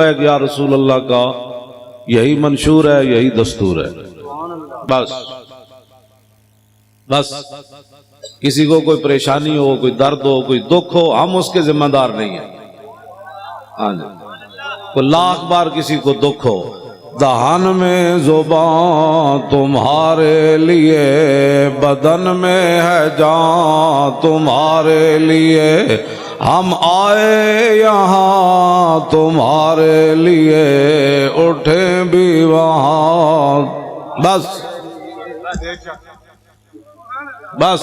ہے کہ یا رسول اللہ کا یہی منشور ہے، یہی دستور ہے. بس بس کسی کو کوئی پریشانی ہو، کوئی درد ہو، کوئی دکھ ہو، ہم اس کے ذمہ دار نہیں ہیں. ہاں جی، کوئی لاکھ بار کسی کو دکھ ہو، دہان میں زبان تمہارے لیے، بدن میں ہے جان تمہارے لیے، ہم آئے یہاں تمہارے لیے، اٹھیں بھی وہاں. بس بس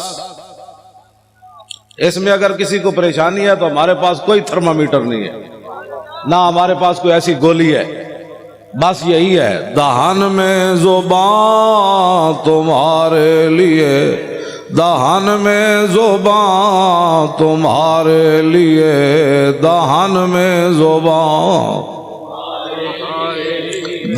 اس میں اگر کسی کو پریشانی ہے تو ہمارے پاس کوئی تھرمامیٹر نہیں ہے، نہ ہمارے پاس کوئی ایسی گولی ہے. بس یہی ہے، دہان میں زبان تمہارے لیے، دہان میں زبان تمہارے لیے، دہان میں زبان،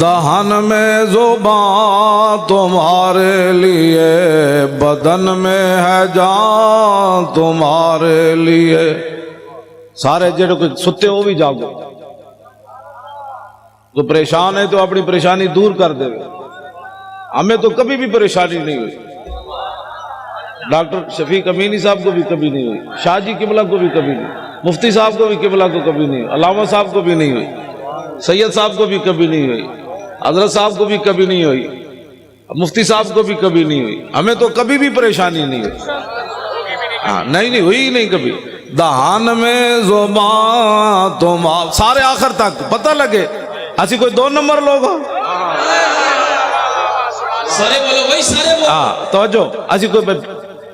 دہان میں زبان تمہارے لیے، بدن میں ہے جان تمہارے لیے. سارے جڑے کوئی ستے ہو بھی جاگو، تو پریشان ہے تو اپنی پریشانی دور کر دے. ہمیں تو کبھی بھی پریشانی نہیں ہوئی، ڈاکٹر شفیق امینی صاحب کو بھی کبھی نہیں ہوئی، شاہ جی قبلہ کو بھی کبھی نہیں، مفتی صاحب کو بھی قبلہ کو کبھی نہیں ہوئی، علامہ صاحب کو بھی نہیں ہوئی، سید صاحب کو بھی کبھی نہیں ہوئی، حضرت صاحب کو بھی کبھی نہیں ہوئی، مفتی صاحب کو بھی کبھی نہیں ہوئی. ہمیں تو کبھی بھی پریشانی نہیں ہوئی. ہاں نہیں ہوئی نہیں کبھی. دہان میں زبان تم سارے آخر تک پتہ لگے ایسی کوئی دو نمبر لوگ ہو. سارے بولو بھائی، سارے بولو. ہاں توجہ، ایسی کوئی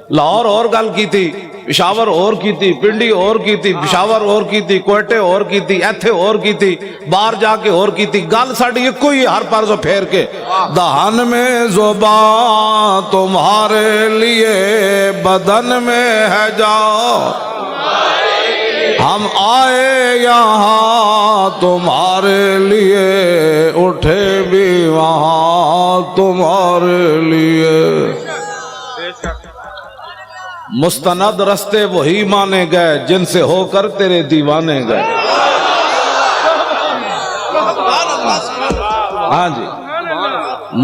لاہور اور گل کی تھی، پشاور اور کی تھی، پنڈی اور کی تھی، پشاور اور کی تھی، کوئٹے اور کی تھی، ایتھے اور کی تھی، باہر جا کے اور کی تھی. گل ساڑی ایک کوئی ہر پار سے پھیر کے، دہان میں زبان تمہارے لیے، بدن میں ہے جان ہم آئے یہاں تمہارے لیے، اٹھے بھی وہاں تمہارے لیے. مستند رستے وہی مانے گئے جن سے ہو کر تیرے دیوانے گئے. ہاں جی،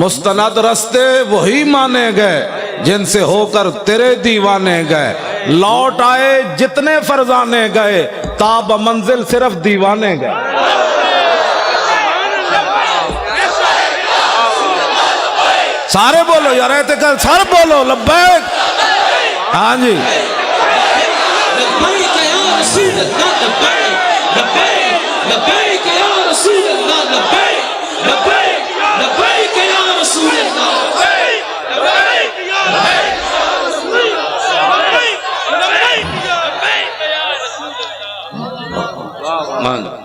مستند رستے وہی مانے گئے جن سے ہو کر تیرے دیوانے گئے. لوٹ آئے جتنے فرزانے گئے، تاب منزل صرف دیوانے گئے. سارے بولو یار، اعتقاد سارے بولو لبیک. ہاں جی، لبیک یا رسول اللہ، لبیک لبیک لبیک یا رسول اللہ، لبیک لبیک لبیک یا رسول اللہ، لبیک لبیک لبیک یا رسول اللہ، لبیک لبیک یا رسول اللہ.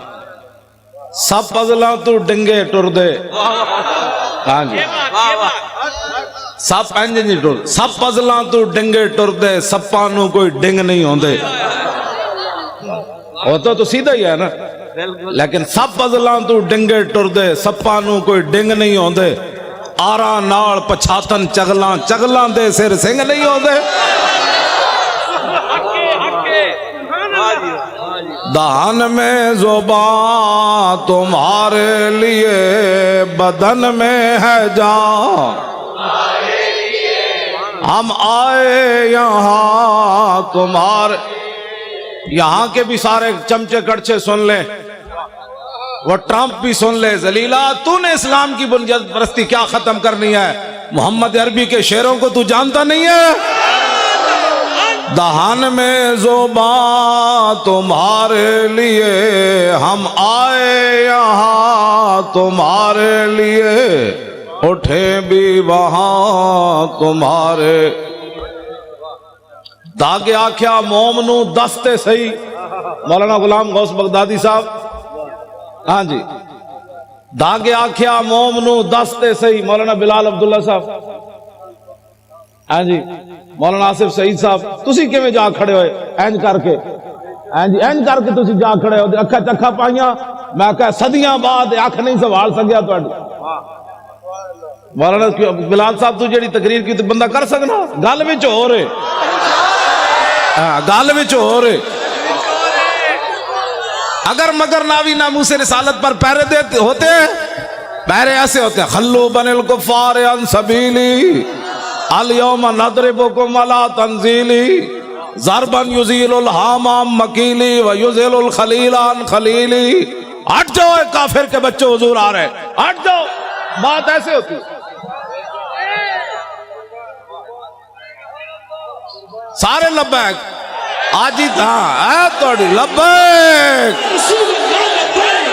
سب پزلاں تو ڈنگے ٹر دے. ہاں جی، سب انج نہیں ٹر، سب پزلاں تو ڈنگے ٹر دے، سپاں نو کوئی ڈنگ نہیں ہوندے. ہوتا تو سیدھا ہی ہے نا، لیکن سب پزلاں تو ڈنگے ٹر دے، سپاں نو کوئی ڈنگ نہیں ہوندے. آراں نال پچھاتن چگلاں، چگلاں دے سر سنگ نہیں ہوندے. دہان میں زبان تمہارے لیے، بدن میں ہے جان ہم آئے یہاں تمہارے. یہاں کے بھی سارے چمچے کڑچے سن لیں، وہ ٹرمپ بھی سن لے. ذلیلہ، تو نے اسلام کی بنیاد پرستی کیا ختم کرنی ہے؟ محمد عربی کے شعروں کو تو جانتا نہیں ہے؟ دہان میں زبان تمہارے لیے، ہم آئے یہاں تمہارے لیے، اٹھے بھی وہاں تمہارے. داغے آکھیا موم نو دستے سہی، مولانا غلام غوث بغدادی صاحب. ہاں جی، داغے آکھیا موم نو دستے سہی، مولانا بلال عبداللہ صاحب. ہاں جی، مولانا آصف سعید صاحب. تسی کیویں جا کھڑے ہوئے اینج کر کے؟ ہاں جی، اینج کر کے تسی جا کھڑے ہو، اکھا چکھا پائیاں. میں کہا صدیاں بعد اکھ نہیں سوال سکیا تہاڈی. مولانا بلال صاحب تو جڑی تقریر کی تو بندہ کر سکنا، گل وچ ہو رہے، گل وچ ہو رہے. اگر مگر ناوی ناموس رسالت پر پہرے دیتے ہوتے ہیں، پہرے ایسے ہوتے ہیں، خلو بن الکفار عن سبیلی الیوم نضربکم علی تنزیلی ضربا یزیل الحام عن مکیلی ویزیل الخلیل عن خلیلی. ہٹ جاؤ اے کافر کے بچے، حضور آ رہے ہیں، ہٹ جاؤ. بات ایسے ہوتی ہے. سارے لبیک آج ہی تھا اے توڑی لبیک. رسول اللہ لبیک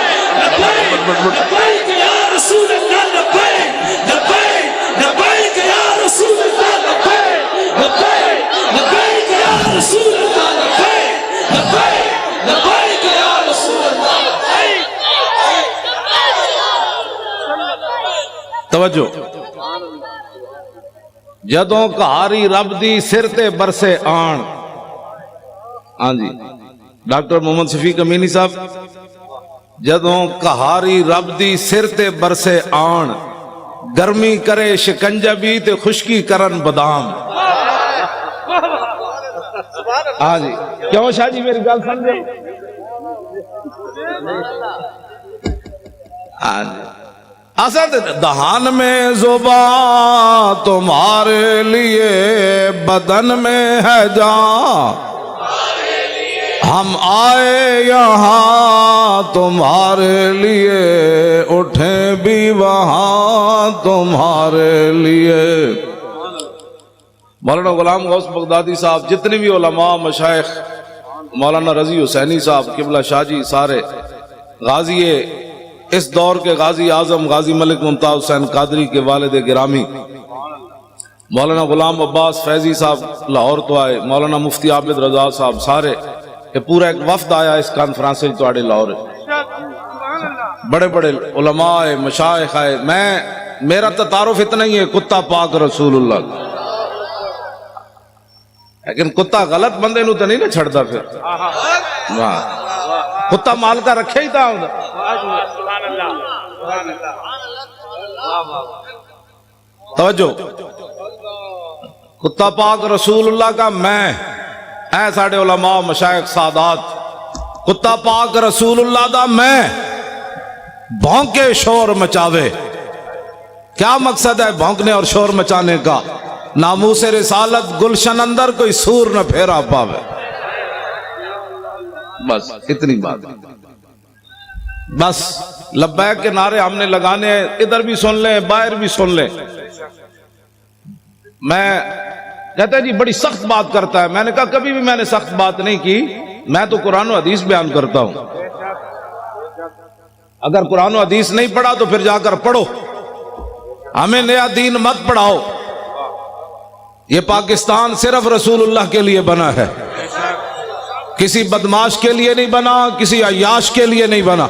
لبیک یا رسول اللہ لبیک لبیک لبیک یا رسول اللہ لبیک لبیک لبیک یا رسول اللہ لبیک لبیک لبیک یا رسول اللہ لبیک. توجہ. جدوں کہاری رب دی سر تے برسے آن. ہاں جی ڈاکٹر محمد شفیق امینی صاحب، جدوں کہاری رب دی سر تے برسے آن، گرمی کرے شکنجہ بھی تے خشکی کرن بادام. ہاں جی کیوں شاہ جی میری گل سمجھے؟ ہاں جی اسد دہان میں زبان تمہارے لیے بدن میں ہے جان، ہم آئے یہاں تمہارے لیے اٹھیں بھی وہاں تمہارے لیے. مولانا غلام غوث بغدادی صاحب، جتنے بھی علماء مشائخ، مولانا رضی حسینی صاحب قبلہ شاہ جی، سارے غازی اس دور کے غازی اعظم غازی ملک ممتاز حسین قادری کے والد گرامی مولانا غلام عباس فیضی صاحب لاہور تو آئے، مولانا مفتی عابد رضا صاحب، سارے یہ پورا ایک وفد آیا اس کانفرنس سے تو آڑے لاہور. بڑے بڑے علماء مشائخ آئے. میرا تعارف اتنا ہی ہے، کتا پاک رسول اللہ. لیکن کتا غلط بندے نو تو نہیں نہ چھڑتا پھر. کتا مال کا رکھے ہی تھا. توجہ. کتا پاک رسول اللہ کا میں اے ساڑے علماء مشائخ سادات، کتا پاک رسول اللہ دا میں بھونکے شور مچاوے. کیا مقصد ہے بھونکنے اور شور مچانے کا؟ ناموس رسالت گلشن اندر کوئی سور نہ پھیرا پاوے. بس اتنی بات. بس لبیک کے نعرے ہم نے لگانے ہیں، ادھر بھی سن لیں باہر بھی سن لیں. میں کہتا ہے جی بڑی سخت بات کرتا ہے. میں نے کہا کبھی بھی میں نے سخت بات نہیں کی، میں تو قرآن و حدیث بیان کرتا ہوں. اگر قرآن و حدیث نہیں پڑھا تو پھر جا کر پڑھو، ہمیں نیا دین مت پڑھاؤ. یہ پاکستان صرف رسول اللہ کے لیے بنا ہے، کسی بدماش کے لیے نہیں بنا، کسی عیاش کے لیے نہیں بنا،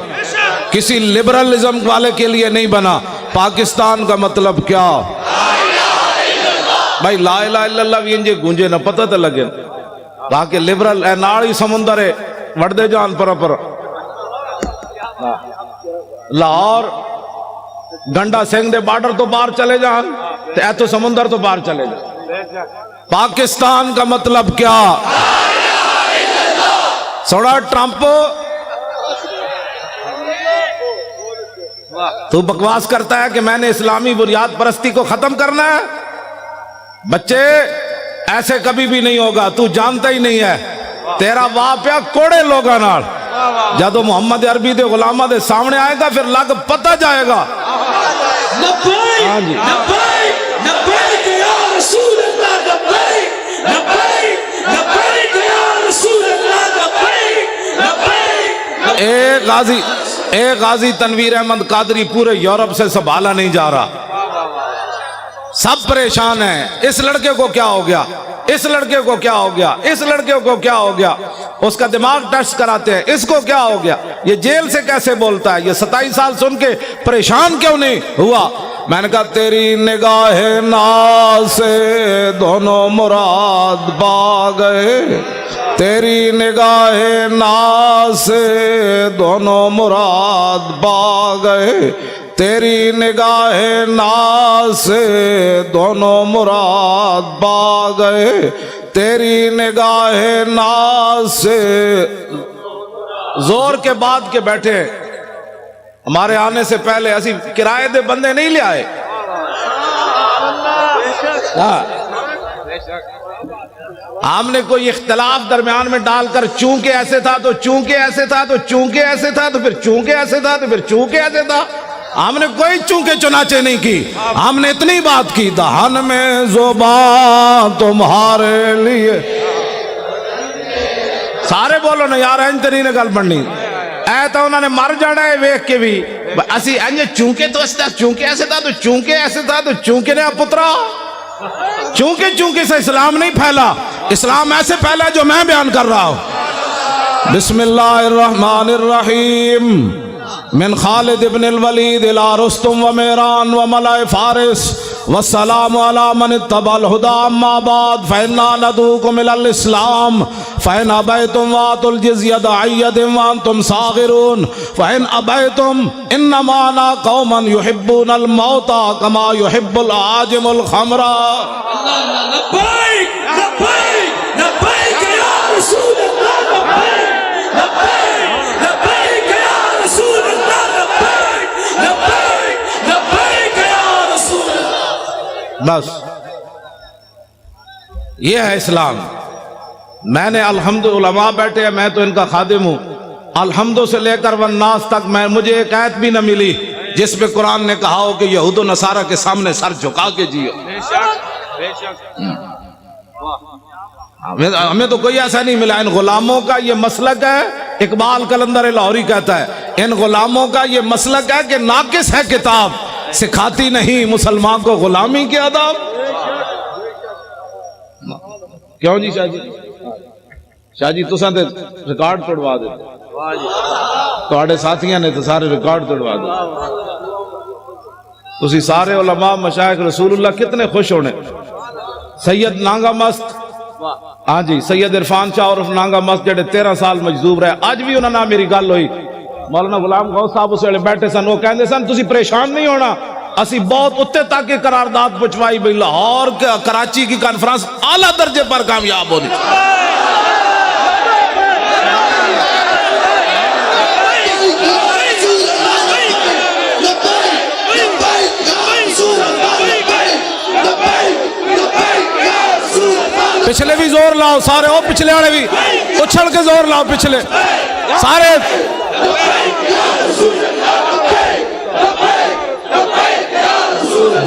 کسی لبرلزم والے کے لیے نہیں بنا. پاکستان کا مطلب کیا؟ بھائی لا الہ الا اللہ بھی انجے گونجے نہ پتہ تو لگے. تاکہ لبرل اے ناڑی سمندر ہے وڑدے جان پر لاہور گنڈا سنگھ دے بارڈر تو باہر چلے جان تے اے تو سمندر تو باہر چلے جان. پاکستان کا مطلب کیا؟ سوڑا ٹرمپ تو بکواس کرتا ہے کہ میں نے اسلامی بنیاد پرستی کو ختم کرنا ہے. بچے ایسے کبھی بھی نہیں ہوگا، تو جانتا ہی نہیں ہے. تیرا واپیا کوڑے لوگا نال جدو محمد عربی دے غلامہ دے سامنے آئے گا پھر لگ پتہ جائے گا. لبیک لبیک لبیک یا رسول اللہ لبیک لبیک لبیک یا رسول اللہ لبیک لبیک. ایک غازی تنویر احمد قادری پورے یورپ سے سنبھالا نہیں جا رہا، سب پریشان ہیں. اس لڑکے کو کیا ہو گیا، اس لڑکے کو کیا ہو گیا، اس لڑکے کو کیا ہو گیا. اس کا دماغ ٹیسٹ کراتے ہیں، اس کو کیا ہو گیا، یہ جیل سے کیسے بولتا ہے، یہ 27 سال سن کے پریشان کیوں نہیں ہوا. میں نے کہا تیری نگاہ ناز سے دونوں مراد پا گئے، تیری نگاہ ناز سے دونوں مراد پا گئے، تیری نگاہ ناز سے دونوں مراد پا گئے، تیری نگاہ ناز سے. زور کے بعد کے بیٹھے ہیں. ہمارے آنے سے پہلے اسی کرائے دے بندے نہیں لے آئے. ہم نے کوئی اختلاف درمیان میں ڈال کر چونکہ ایسے تھا تو چونکہ ایسے تھا تو چونکہ ایسے تھا تو پھر چونکہ ایسے تھا تو پھر چونکہ ایسے تھا. ہم نے کوئی چونکہ چنانچہ نہیں کی. ہم نے اتنی بات کی دہن میں زبان تمہارے لیے. سارے بولو نا یار انج نہیں گل بننی. اے تو انہوں نے مر جانا ہے ویکھ کے بھی. اسی انج چونکہ تو ایسے تھا چونکہ ایسے تھا تو چونکہ ایسے تھا تو چونکہ نے پترا. چونکہ سے اسلام نہیں پھیلا. اسلام ایسے پھیلا جو میں بیان کر رہا ہوں. بسم اللہ الرحمن الرحیم. من خالد ابن الولید الى رستم و میران و ملائ فارس والسلام على من اتبع الهدى. اما بعد فإنا ندعوكم إلى الإسلام فإن أبيتم وآتوا الجزية عن يد وأنتم صاغرون فإن أبيتم إنما أنا قوما يحبون الموت كما يحب العاجم الخمر. لبيك لبيك لبيك يا رسول الله. لبيك لبيك لبيك يا رسول الله. لبيك لبيك لبيك يا رسول الله. بس یہ ہے اسلام. میں نے الحمد علماء بیٹھے ہیں, میں تو ان کا خادم ہوں. الحمد سے لے کر والناس تک مجھے ایک آیت بھی نہ ملی جس پہ قرآن نے کہا ہو کہ یہود و نصارہ کے سامنے سر جھکا کے جیو. ہمیں تو کوئی ایسا نہیں ملا. ان غلاموں کا یہ مسلک ہے, اقبال قلندر لاہوری کہتا ہے, ان غلاموں کا یہ مسلک ہے کہ ناقص ہے کتاب, سکھاتی نہیں مسلمان کو غلامی کے آداب. کیوں جی شاہ جی؟ شاہ جی تساں تے ریکارڈ توڑوا دے, تواڈے ساتھیاں نے تو سارے ریکارڈ توڑوا دے. تسی سارے علماء مشائخ رسول اللہ کتنے خوش ہونے. سید نانگا مست, ہاں جی سید عرفان شاہ عرف نانگا مست جڑے 13 سال مجذوب رہے, اج بھی انہاں نال میری گل ہوئی. مولانا غلام غوث صاحب اس ویلے بیٹھے سن, وہ کہندے سن تسی پریشان نہیں ہونا, اسی بہت اتنے تک کی قرارداد پہنچوائی بھئی لاہور کراچی کی کانفرنس اعلیٰ درجے پر کامیاب ہونی. پچھلے بھی زور لاؤ سارے, او پچھلے والے بھی اچھل کے زور لاؤ, پچھلے سارے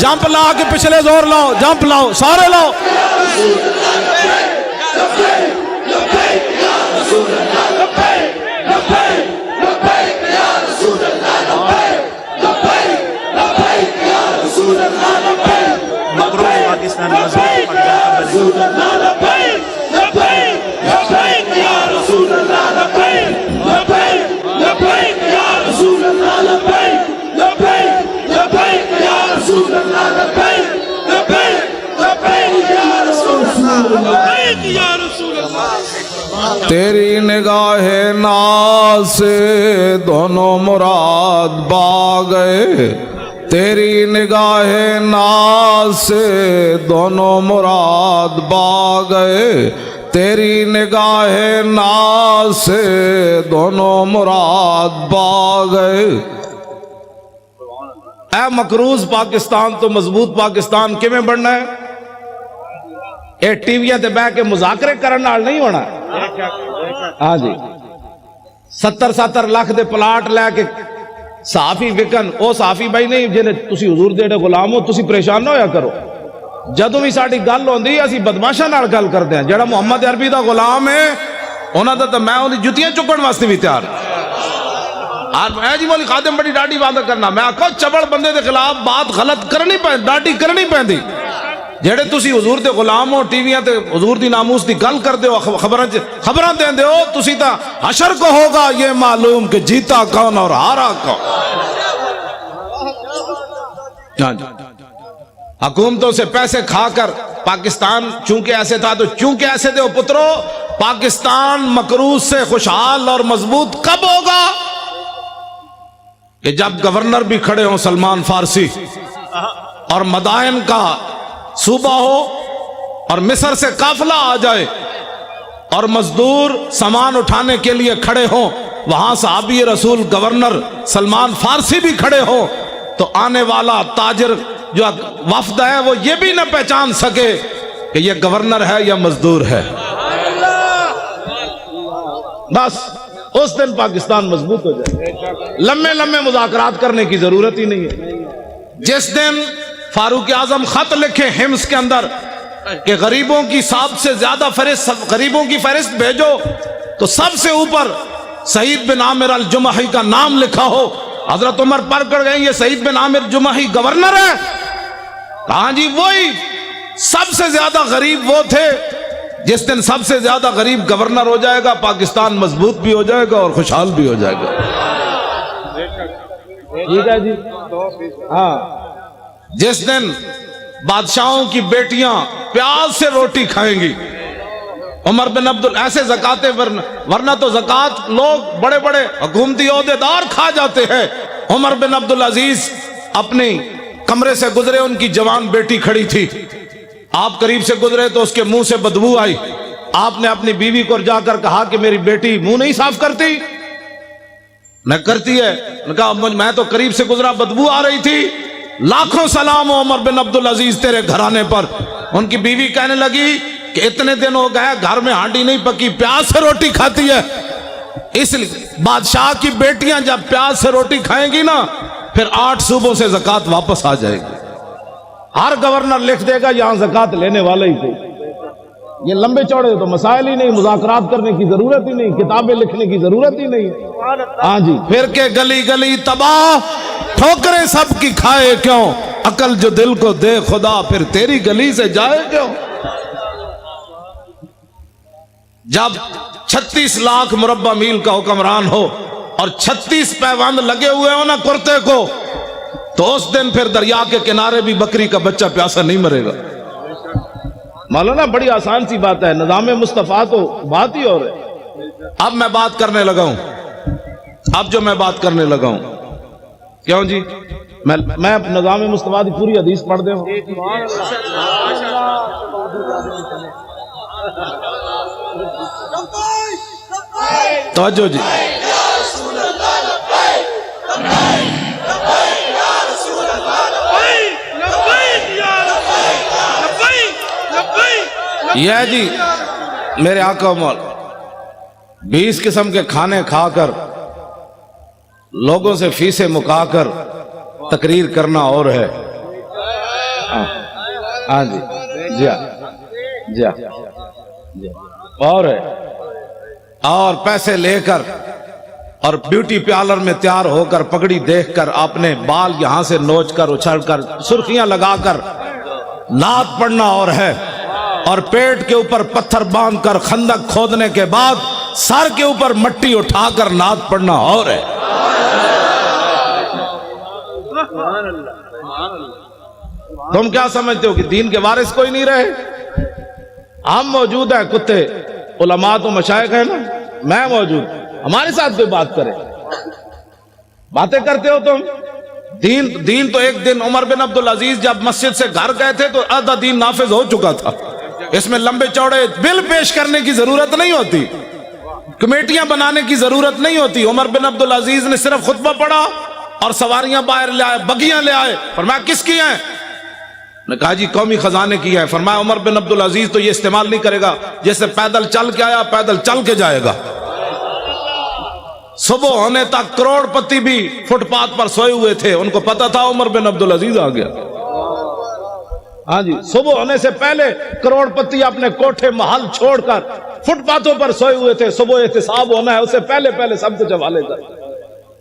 جمپ لا کے پچھلے زور لاؤ, جمپ لاؤ سارے لاؤ. تیری نگاہ ناز سے دونوں مراد با گئے, تیری نگاہ ناز سے دونوں مراد با گئے, تیری نگاہ ناز سے دونوں مراد با گئے. اے مقروض پاکستان تو مضبوط پاکستان کیویں بننا ہے؟ اے ٹی ویاں تے بہ کے مذاکرے کرن نال نہیں ہونا. ہاں جی 70 لاکھ دے پلاٹ لے کے صحافی وکن, او صحافی بھائی نہیں جنہیں تسی حضور دے غلام ہو, تسی پریشان نہ ہویا کرو. جدوں بھی ساڈی گل ہوندی اسی بدماشاں نال گل کردے ہیں. جڑا محمد عربی دا غلام ہے انہاں دا تے میں اون دی جُتیاں چکن واسطے بھی تیار. اے جی مولی خادم بڑی ڈاڈی بات کرنا, میں آکھو چبڑ بندے دے خلاف بات غلط کرنی پے, ڈاڈی کرنی پیندی. جڑے تسی حضور دے غلام ہو, ٹی ویاں تے حضور دی ناموس دی گل کردے ہو, خبراں دیندے ہو, تسی تا حشر کو ہوگا یہ معلوم کہ جیتا کون اور ہارا کون. حکومتوں سے پیسے کھا کر پاکستان چونکہ ایسے تھا تو چونکہ ایسے دے پترو, پاکستان مقروض سے خوشحال اور مضبوط کب ہوگا؟ کہ جب گورنر بھی کھڑے ہوں سلمان فارسی, اور مدائن کا صوبہ ہو, اور مصر سے قافلہ آ جائے, اور مزدور سامان اٹھانے کے لیے کھڑے ہوں, وہاں صحابی رسول گورنر سلمان فارسی بھی کھڑے ہو تو آنے والا تاجر جو وفد ہے وہ یہ بھی نہ پہچان سکے کہ یہ گورنر ہے یا مزدور ہے. بس اس دن پاکستان مضبوط ہو جائے. لمبے لمبے مذاکرات کرنے کی ضرورت ہی نہیں ہے. جس دن فاروق اعظم خط لکھے حمص کے اندر کہ غریبوں کی سب سے زیادہ غریبوں کی فہرست بھیجو تو سب سے اوپر سعید بن عامر الجمحی کا نام لکھا ہو. حضرت عمر پر کر گئے یہ سعید بن عامر جمحی گورنر ہے. کہاں جی وہی سب سے زیادہ غریب وہ تھے. جس دن سب سے زیادہ غریب گورنر ہو جائے گا پاکستان مضبوط بھی ہو جائے گا اور خوشحال بھی ہو جائے گا. ٹھیک ہے جی. ہاں جس دن بادشاہوں کی بیٹیاں پیاز سے روٹی کھائیں گی عمر بن ایسے زکاتیں ورنہ تو زکات لوگ بڑے بڑے حکومتی عہدیدار کھا جاتے ہیں. عمر بن عبدالعزیز اپنی کمرے سے گزرے, ان کی جوان بیٹی کھڑی تھی. آپ قریب سے گزرے تو اس کے منہ سے بدبو آئی. آپ نے اپنی بیوی کو جا کر کہا کہ میری بیٹی منہ نہیں صاف کرتی. نہ کرتی ہے. نے کہا میں تو قریب سے گزرا بدبو آ رہی تھی. لاکھوں سلام ہو عمر بن عبدالعزیز تیرے گھرانے پر. ان کی بیوی کہنے لگی کہ اتنے دن ہو گئے گھر میں ہانڈی نہیں پکی, پیاز سے روٹی کھاتی ہے. اس لیے بادشاہ کی بیٹیاں جب پیاز سے روٹی کھائیں گی نا پھر 8 صوبوں سے زکات واپس آ جائے گی. ہر گورنر لکھ دے گا یہاں زکات لینے والے ہی تھے. یہ لمبے چوڑے تو مسائل ہی نہیں, مذاکرات کرنے کی ضرورت ہی نہیں, کتابیں لکھنے کی ضرورت ہی نہیں. ہاں جی. پھر کے گلی گلی تباہ, ٹھوکریں سب کی کھائے کیوں, عقل جو دل کو دے خدا پھر تیری گلی سے جائے کیوں. جب 36 لاکھ مربع میل کا حکمران ہو اور 36 پیوند لگے ہوئے ہو نا کرتے کو, تو اس دن پھر دریا کے کنارے بھی بکری کا بچہ پیاسا نہیں مرے گا. مولانا بڑی آسان سی بات ہے. نظام مصطفیٰ تو بات ہی اور ہے. اب میں بات کرنے لگا ہوں, اب جو میں بات کرنے لگا ہوں, کیوں جی میں نظام مصطفیٰ کی پوری حدیث پڑھ دے ہوں. توجہ جی. یہ جی میرے آقا مولا 20 قسم کے کھانے کھا کر لوگوں سے فیسیں مکا کر تقریر کرنا اور ہے. ہاں جی جی جی جی اور ہے. اور پیسے لے کر اور بیوٹی پارلر میں تیار ہو کر پگڑی دیکھ کر اپنے بال یہاں سے نوچ کر اچھل کر سرخیاں لگا کر نعت پڑھنا اور ہے. اور پیٹ کے اوپر پتھر باندھ کر خندق کھودنے کے بعد سر کے اوپر مٹی اٹھا کر نعت پڑھنا اور ہے. تم کیا سمجھتے ہو کہ دین کے وارث کوئی نہیں رہے؟ ہم موجود ہیں, کتے علماء تو مشائخ ہیں نا, میں موجود, ہمارے ساتھ کوئی بات کرے. باتیں کرتے ہو تم. دین تو ایک دن عمر بن عبدالعزیز جب مسجد سے گھر گئے تھے تو آدھا دین نافذ ہو چکا تھا. اس میں لمبے چوڑے بل پیش کرنے کی ضرورت نہیں ہوتی, کمیٹیاں بنانے کی ضرورت نہیں ہوتی. عمر بن عبدالعزیز نے صرف خطبہ پڑھا اور سواریاں باہر لے آئے, بگیاں لے آئے. فرمایا کس کی ہیں؟ نے کہا جی قومی خزانے کی ہے. فرمایا عمر بن عبدالعزیز تو یہ استعمال نہیں کرے گا, جیسے پیدل چل کے آیا پیدل چل کے جائے گا. صبح ہونے تک کروڑ پتی بھی فٹ پاتھ پر سوئے ہوئے تھے, ان کو پتا تھا عمر بن عبدالعزیز آ گیا. ہاں جی, صبح ہونے سے پہلے کروڑ پتی اپنے کوٹھے محل چھوڑ کر فٹ پاتھوں پر سوئے ہوئے تھے. صبح احتساب ہونا ہے, اس سے پہلے سب کچھ حوالے کر.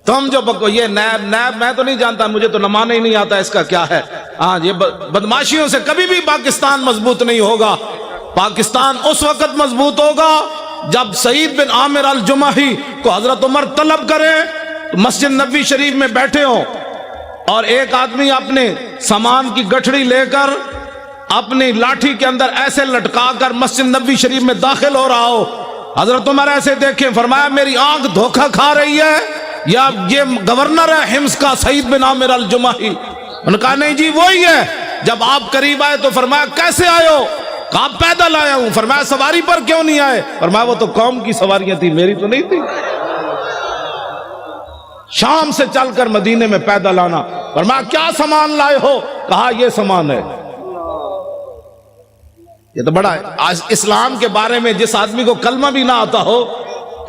تم جو یہ نیب میں تو نہیں جانتا, مجھے تو نمانا ہی نہیں آتا اس کا کیا ہے. ہاں یہ بدماشیوں سے کبھی بھی پاکستان مضبوط نہیں ہوگا. پاکستان اس وقت مضبوط ہوگا جب سعید بن عامر الجمحی کو حضرت عمر طلب کرے تو مسجد نبوی شریف میں بیٹھے ہوں اور ایک آدمی اپنے سامان کی گٹھڑی لے کر اپنی لاٹھی کے اندر ایسے لٹکا کر مسجد نبوی شریف میں داخل ہو رہا ہو. حضرت عمر ایسے دیکھیں, فرمایا میری آنکھ دھوکہ کھا رہی ہے یا یہ گورنر ہے حمص کا سعید بن عامر الجمحی؟ انہوں نے کہا نہیں جی وہی ہے. جب آپ قریب آئے تو فرمایا کیسے آئے ہو؟ کہا پیدل آیا ہوں. فرمایا سواری پر کیوں نہیں آئے؟ فرمایا وہ تو قوم کی سواریاں تھی, میری تو نہیں تھی. شام سے چل کر مدینے میں پیدل آنا. فرمایا کیا سامان لائے ہو؟ کہا یہ سامان ہے. یہ تو بڑا ہے. آج اسلام کے بارے میں جس آدمی کو کلمہ بھی نہ آتا ہو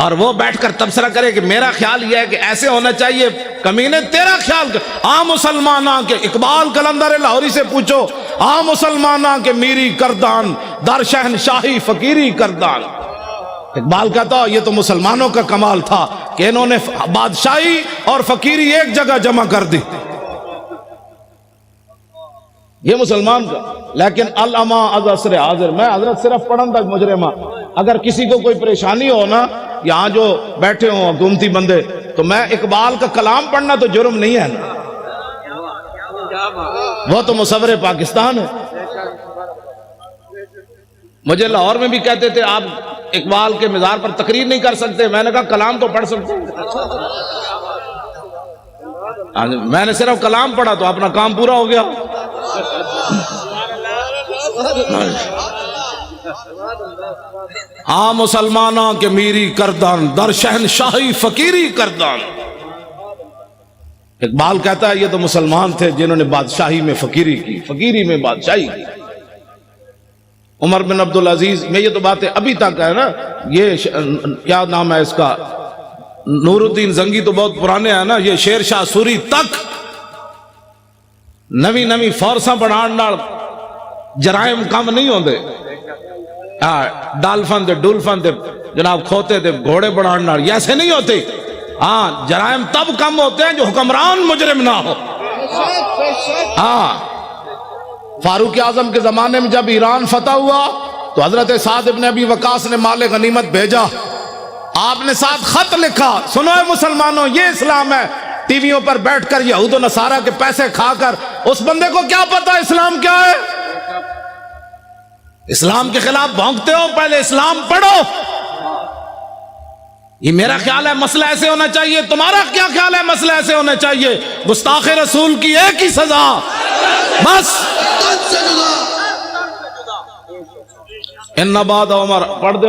اور وہ بیٹھ کر تبصرہ کرے کہ میرا خیال یہ ہے کہ ایسے ہونا چاہیے، کمینے تیرا خیال کر. مسلماناں کے اقبال قلندر لاہوری سے پوچھو، مسلماناں کے میری کردان در شہنشاہی فقیری کردان. اقبال کہتا یہ تو مسلمانوں کا کمال تھا کہ انہوں نے بادشاہی اور فقیری ایک جگہ جمع کر دی. یہ مسلمان کا. لیکن الاما از عصر حاضر، میں حضرت صرف پڑھن تک مجرمہ، اگر کسی کو کوئی پریشانی ہو نا، یہاں جو بیٹھے ہوں حکومتی بندے، تو میں اقبال کا کلام پڑھنا تو جرم نہیں ہے نا، وہ تو مصور پاکستان ہے. مجھے لاہور میں بھی کہتے تھے آپ اقبال کے مزار پر تقریر نہیں کر سکتے. میں نے کہا کلام تو پڑھ سکتے. میں نے صرف کلام پڑھا تو اپنا کام پورا ہو گیا. مسلمانوں کے میری کردان در شہنشاہی فقیری کردان. اقبال کہتا ہے یہ تو مسلمان تھے جنہوں نے بادشاہی میں فقیری کی، فقیری میں بادشاہی کی. عمر بن عبدالعزیز میں یہ تو باتیں ابھی تک ہے نا. یہ کیا نام ہے اس کا، نور الدین زنگی تو بہت پرانے ہیں نا. یہ شیر شاہ سوری تک نوی نوی فورساں بڑھان نال جرائم کم نہیں ہوندے. ڈالفن دے ڈولفن دے جناب کھوتے دے گھوڑے بڑھان نال یہ ایسے نہیں ہوتے. جرائم تب کم ہوتے ہیں جو حکمران مجرم نہ ہو. فاروق اعظم کے زمانے میں جب ایران فتح ہوا تو حضرت سعد ابن ابی وقاص نے مال غنیمت بھیجا. آپ نے ساتھ خط لکھا، سنو اے مسلمانوں یہ اسلام ہے. ٹی ویوں پر بیٹھ کر یہود و نصارہ کے پیسے کھا کر اس بندے کو کیا پتا اسلام کیا ہے؟ اسلام کے خلاف بھونکتے ہو، پہلے اسلام پڑھو. یہ میرا خیال ہے مسئلہ ایسے ہونا چاہیے. تمہارا کیا خیال ہے مسئلہ ایسے ہونا چاہیے؟ گستاخ رسول کی ایک ہی سزا، بس. ان بعد عمر پڑھ دے،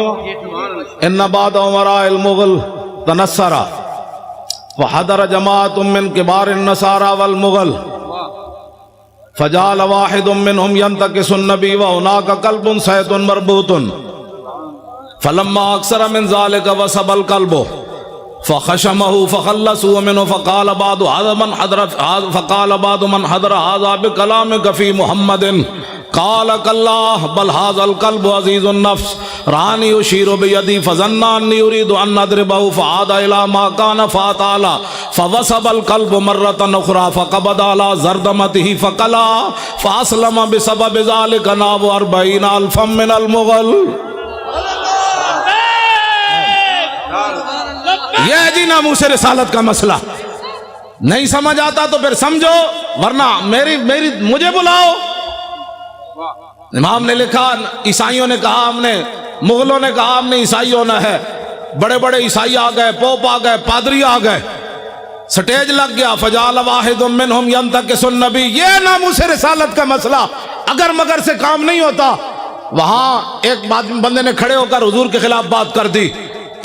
ان بعد عمر المغل تنصرا وحضر جماعت من کبار النصارى والمغل فجعل واحد منهم ينتكس النبي وهناك قلب صيد مربوط فلما اكثر من ذلك وسب القلب فخشمه فخلصوا منه فقال بعض من حضر هذا بكلامك في محمد قال كالله بل هذا القلب عزيز النفس راني يشير بيدي فظن اني اريد ان اضربه فعاد الى ما كان فاتعالى فوسب القلب مرة اخرى فقبض على زردمته فقلا فاسلم بسبب ذلك ناب 40,000 من المغل. یہ جی ناموس رسالت کا مسئلہ. نہیں سمجھ آتا تو پھر سمجھو، ورنہ مجھے بلاؤ. امام نے لکھا، عیسائیوں نے کہا ہم نے، مغلوں نے کہا ہم نے عیسائی ہونا ہے. بڑے بڑے عیسائی آ گئے، پوپ آ گئے، پادری آ گئے، سٹیج لگ گیا. فجعل واحد منهم ينتكس النبي. یہ ناموس رسالت کا مسئلہ اگر مگر سے کام نہیں ہوتا. وہاں ایک بندے نے کھڑے ہو کر حضور کے خلاف بات کر دی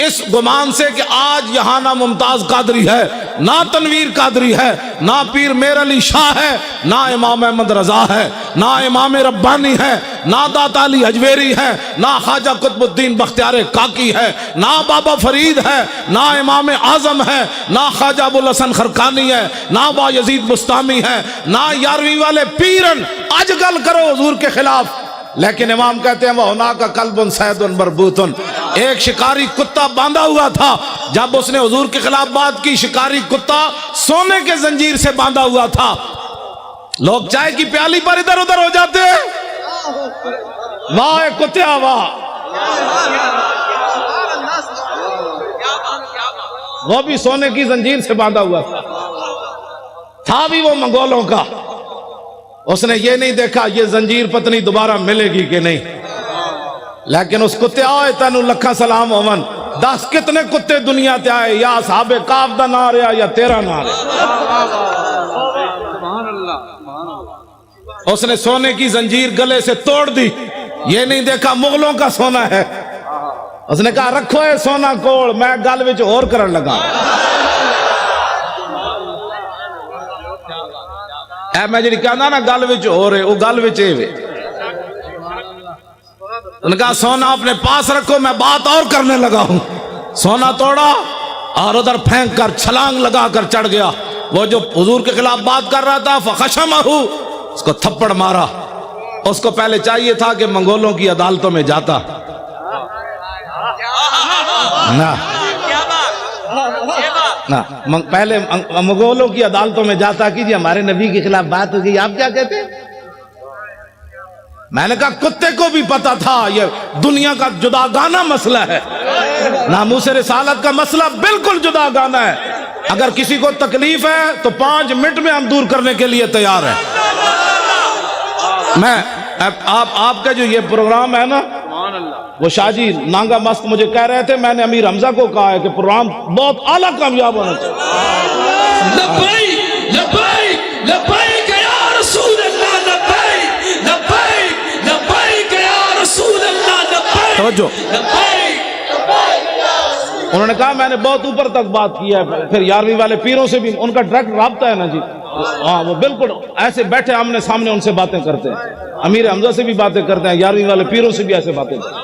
اس گمان سے کہ آج یہاں نہ ممتاز قادری ہے، نہ تنویر قادری ہے، نہ پیر میر علی شاہ ہے، نہ امام احمد رضا ہے، نہ امام ربانی ہے، نہ داتا علی حجویری ہے، نہ خواجہ قطب الدین بختیار کاکی ہے، نہ بابا فرید ہے، نہ امام اعظم ہے، نہ خواجہ ابوالحسن خرقانی ہے، نہ با یزید بستامی ہے، نہ یارویں والے پیرن. آج گل کرو حضور کے خلاف. لیکن امام کہتے ہیں وَهُنَاكَ قَلْبٌ صَيْدٌ مَرْبُوطٌ. ایک شکاری کتا باندھا ہوا تھا. جب اس نے حضور کے خلاف بات کی، شکاری کتا سونے کے زنجیر سے باندھا ہوا تھا. لوگ چائے کی پیالی پر ادھر ادھر ہو جاتے ہیں. واہ کتیا واہ. وہ بھی سونے کی زنجیر سے باندھا ہوا تھا بھی وہ منگولوں کا. اس نے یہ نہیں دیکھا یہ زنجیر پتنی دوبارہ ملے گی کہ نہیں. لیکن اس کتے آئے تینو لکھا سلام ہومن. 10 کتنے کتے دنیا تے آئے، یا صحاب کعب دا نہ رہا یا تیرا نہ رہا. اس نے سونے کی زنجیر گلے سے توڑ دی. یہ نہیں دیکھا مغلوں کا سونا ہے. اس نے کہا رکھو اے سونا کوڑ، میں گل وچ اور کرن لگا. اے میں جڑی کہنا نا گل وچ ہو رہے وہ گل وچ اے وے. انہوں نے کہا سونا اپنے پاس رکھو میں بات اور کرنے لگا ہوں. سونا توڑا اور ادھر پھینک کر چھلانگ لگا کر چڑھ گیا. وہ جو حضور کے خلاف بات کر رہا تھا فخشمہ، اس کو تھپڑ مارا. اس کو پہلے چاہیے تھا کہ منگولوں کی عدالتوں میں جاتا نہ پہلے منگولوں کی عدالتوں میں جاتا کہ جی ہمارے نبی کے خلاف بات ہو گئی، آپ کیا کہتے ہیں؟ میں نے کہا کتے کو بھی پتا تھا یہ دنیا کا جداگانہ مسئلہ ہے، ناموس رسالت کا مسئلہ بالکل جداگانہ ہے. اگر کسی کو تکلیف ہے تو 5 منٹ میں ہم دور کرنے کے لیے تیار ہیں. میں آپ کا جو یہ پروگرام ہے نا، وہ شاہ جی نانگا مست مجھے کہہ رہے تھے، میں نے امیر حمزہ کو کہا ہے کہ پروگرام بہت اعلیٰ کامیاب ہونا چاہیے. لبیک لبیک لبیک یا رسول اللہ، لبیک لبیک لبیک یا رسول اللہ، لبیک توجہ. انہوں نے کہا میں نے بہت اوپر تک بات کی ہے. پھر 11ویں والے پیروں سے بھی ان کا ڈائریکٹ رابطہ ہے نا جی. ہاں وہ بالکل ایسے بیٹھے آمنے سامنے ان سے باتیں کرتے ہیں. امیر حمزہ سے بھی باتیں کرتے ہیں، 11ویں والے پیروں سے بھی ایسے باتیں کرتے ہیں.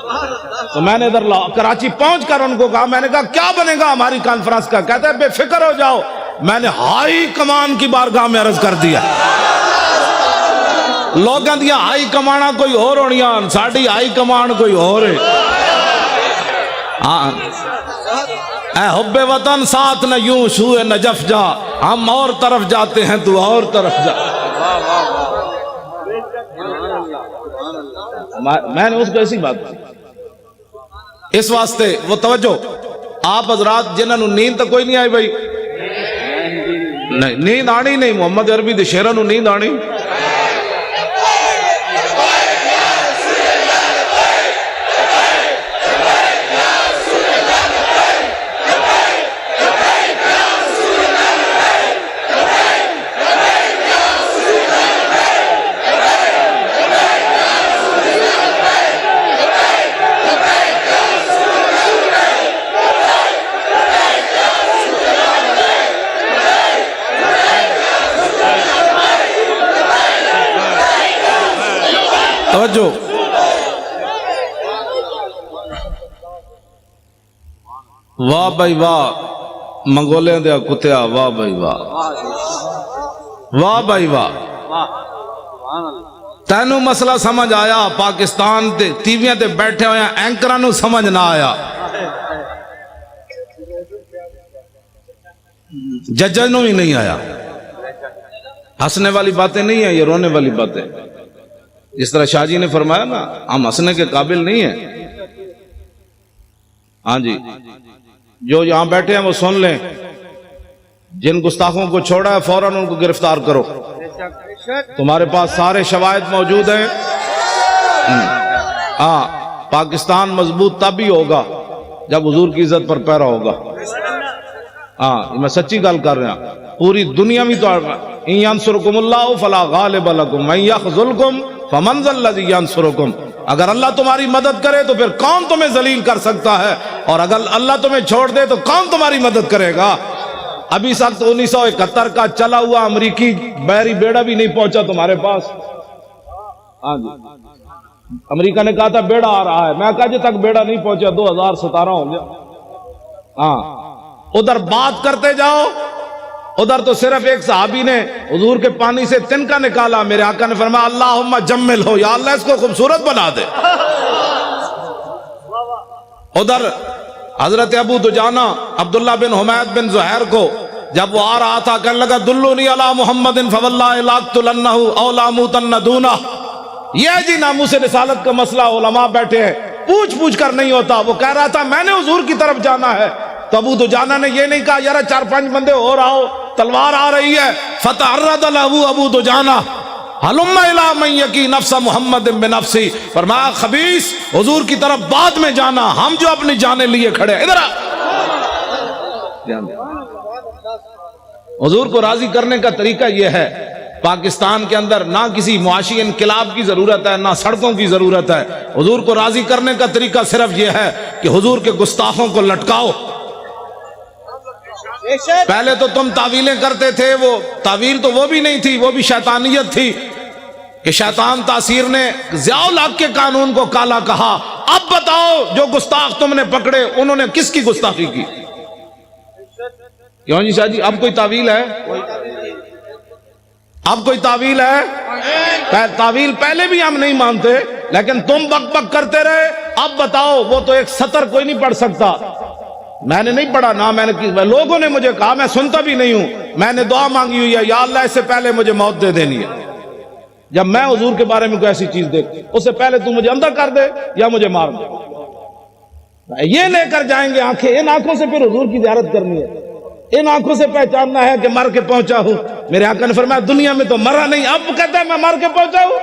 تو میں نے ادھر کراچی پہنچ کر ان کو کہا، میں نے کہا کیا بنے گا ہماری کانفرنس کا؟ کہتے ہیں بے فکر ہو جاؤ. میں نے ہائی کمان کی بارگاہ میں عرض کر دیا، لوگاں دیا ہائی کمانا کوئی اور ہونیاں، ساڑی ہائی کمان کوئی اور ہے. اے حب وطن ساتھ نہ یوں سوئے نجف جا، ہم اور طرف جاتے ہیں تو اور طرف جا. میں نے اس کو ایسی بات کی. اس واسطے وہ توجہ آپ حضرات جنہوں نیند تو کوئی نہیں آئی بھائی، نہیں نیند آنی نہیں، محمد عربی دے شیراں نوں نیند آنی. توجہ. واہ بھائی واہ منگولے دیا کتیا، واہ بھائی واہ، واہ بھائی واہ. تینوں مسئلہ سمجھ آیا؟ پاکستان دے ٹیویاں تے بیٹھے ہوئے اینکراں نوں سمجھ نہ آیا، ججاں نوں ہی نہیں آیا. ہنسنے والی باتیں نہیں ہیں، یہ رونے والی باتیں. جس طرح شاہ جی نے فرمایا نا ہم ہنسنے کے قابل نہیں ہیں. ہاں جی جو یہاں بیٹھے ہیں وہ سن لیں، جن گستاخوں کو چھوڑا ہے فوراً ان کو گرفتار کرو. تمہارے پاس سارے شواہد موجود ہیں. ہاں پاکستان مضبوط تب ہی ہوگا جب حضور کی عزت پر پیرا ہوگا. ہاں میں سچی گل کر رہا ہوں. پوری دنیا میں تو ان ینصرکم اللہ فلا غالب لکم وان یخذلکم فمن ذا الذی ینصرکم. اگر اللہ تمہاری مدد کرے تو پھر کون تمہیں ذلیل کر سکتا ہے، اور اگر اللہ تمہیں چھوڑ دے تو کون تمہاری مدد کرے گا. ابھی سخت 1971 کا چلا ہوا امریکی بحری بیڑا بھی نہیں پہنچا تمہارے پاس. ہاں جی امریکہ نے کہا تھا بیڑا آ رہا ہے، میں کہا جی تک بیڑا نہیں پہنچا 2017 ہو گیا. ہاں ادھر بات کرتے جاؤ. ادھر تو صرف ایک صحابی نے حضور کے پانی سے تنکا نکالا، میرے آقا نے فرمایا اللہم جمل ہو، یا اللہ اس کو خوبصورت بنا دے. ادھر حضرت ابو دجانہ عبداللہ بن حمید بن زہیر کو جب وہ آ رہا تھا کہنے لگا دلونی علی محمد فواللہ لاقتلنہ او لاموتن دونہ. یہ جی ناموس رسالت کا مسئلہ علماء بیٹھے ہیں، پوچھ پوچھ کر نہیں ہوتا. وہ کہہ رہا تھا میں نے حضور کی طرف جانا ہے، تو ابو دجانہ نے یہ نہیں کہا یار 4-5 بندے اور آؤ، تلوار آ رہی ہے. فتعرض له ابو دجانہ ہلم الی من یکی نفس محمد بنفسی. فرمایا خبیث حضور کی طرف بعد میں جانا، ہم جو اپنی جانیں لیے کھڑے. ادھر حضور کو راضی کرنے کا طریقہ یہ ہے. پاکستان کے اندر نہ کسی معاشی انقلاب کی ضرورت ہے، نہ سڑکوں کی ضرورت ہے. حضور کو راضی کرنے کا طریقہ صرف یہ ہے کہ حضور کے گستاخوں کو لٹکاؤ. پہلے تو تم تعویلیں کرتے تھے، وہ تعویل تو وہ بھی نہیں تھی، وہ بھی شیطانیت تھی کہ شیطان تاثیر نے ضیاء الحق کے قانون کو کالا کہا۔ اب بتاؤ جو گستاخ تم نے پکڑے انہوں نے کس کی گستاخی کی؟ کیوں جی شاہ جی اب کوئی تعویل ہے؟ اب کوئی تعویل ہے؟ تعویل پہلے بھی ہم نہیں مانتے لیکن تم بک بک کرتے رہے۔ اب بتاؤ، وہ تو ایک سطر کوئی نہیں پڑھ سکتا، میں نے نہیں پڑھا نہ میں نے، لوگوں نے مجھے کہا، میں سنتا بھی نہیں ہوں، میں نے دعا مانگی ہوئی ہے، یا اللہ اس سے پہلے مجھے موت دے دینی ہے۔ جب میں حضور کے بارے میں کوئی ایسی چیز دیکھ اس سے پہلے تو مجھے اندھا کر دے یا مجھے مار دے۔ یہ لے کر جائیں گے آنکھیں، ان آنکھوں سے پھر حضور کی زیارت کرنی ہے، ان آنکھوں سے پہچاننا ہے کہ مر کے پہنچا ہوں۔ میرے آقا نے فرمایا دنیا میں تو مرا نہیں، اب کہتا ہے میں مر کے پہنچا ہوں۔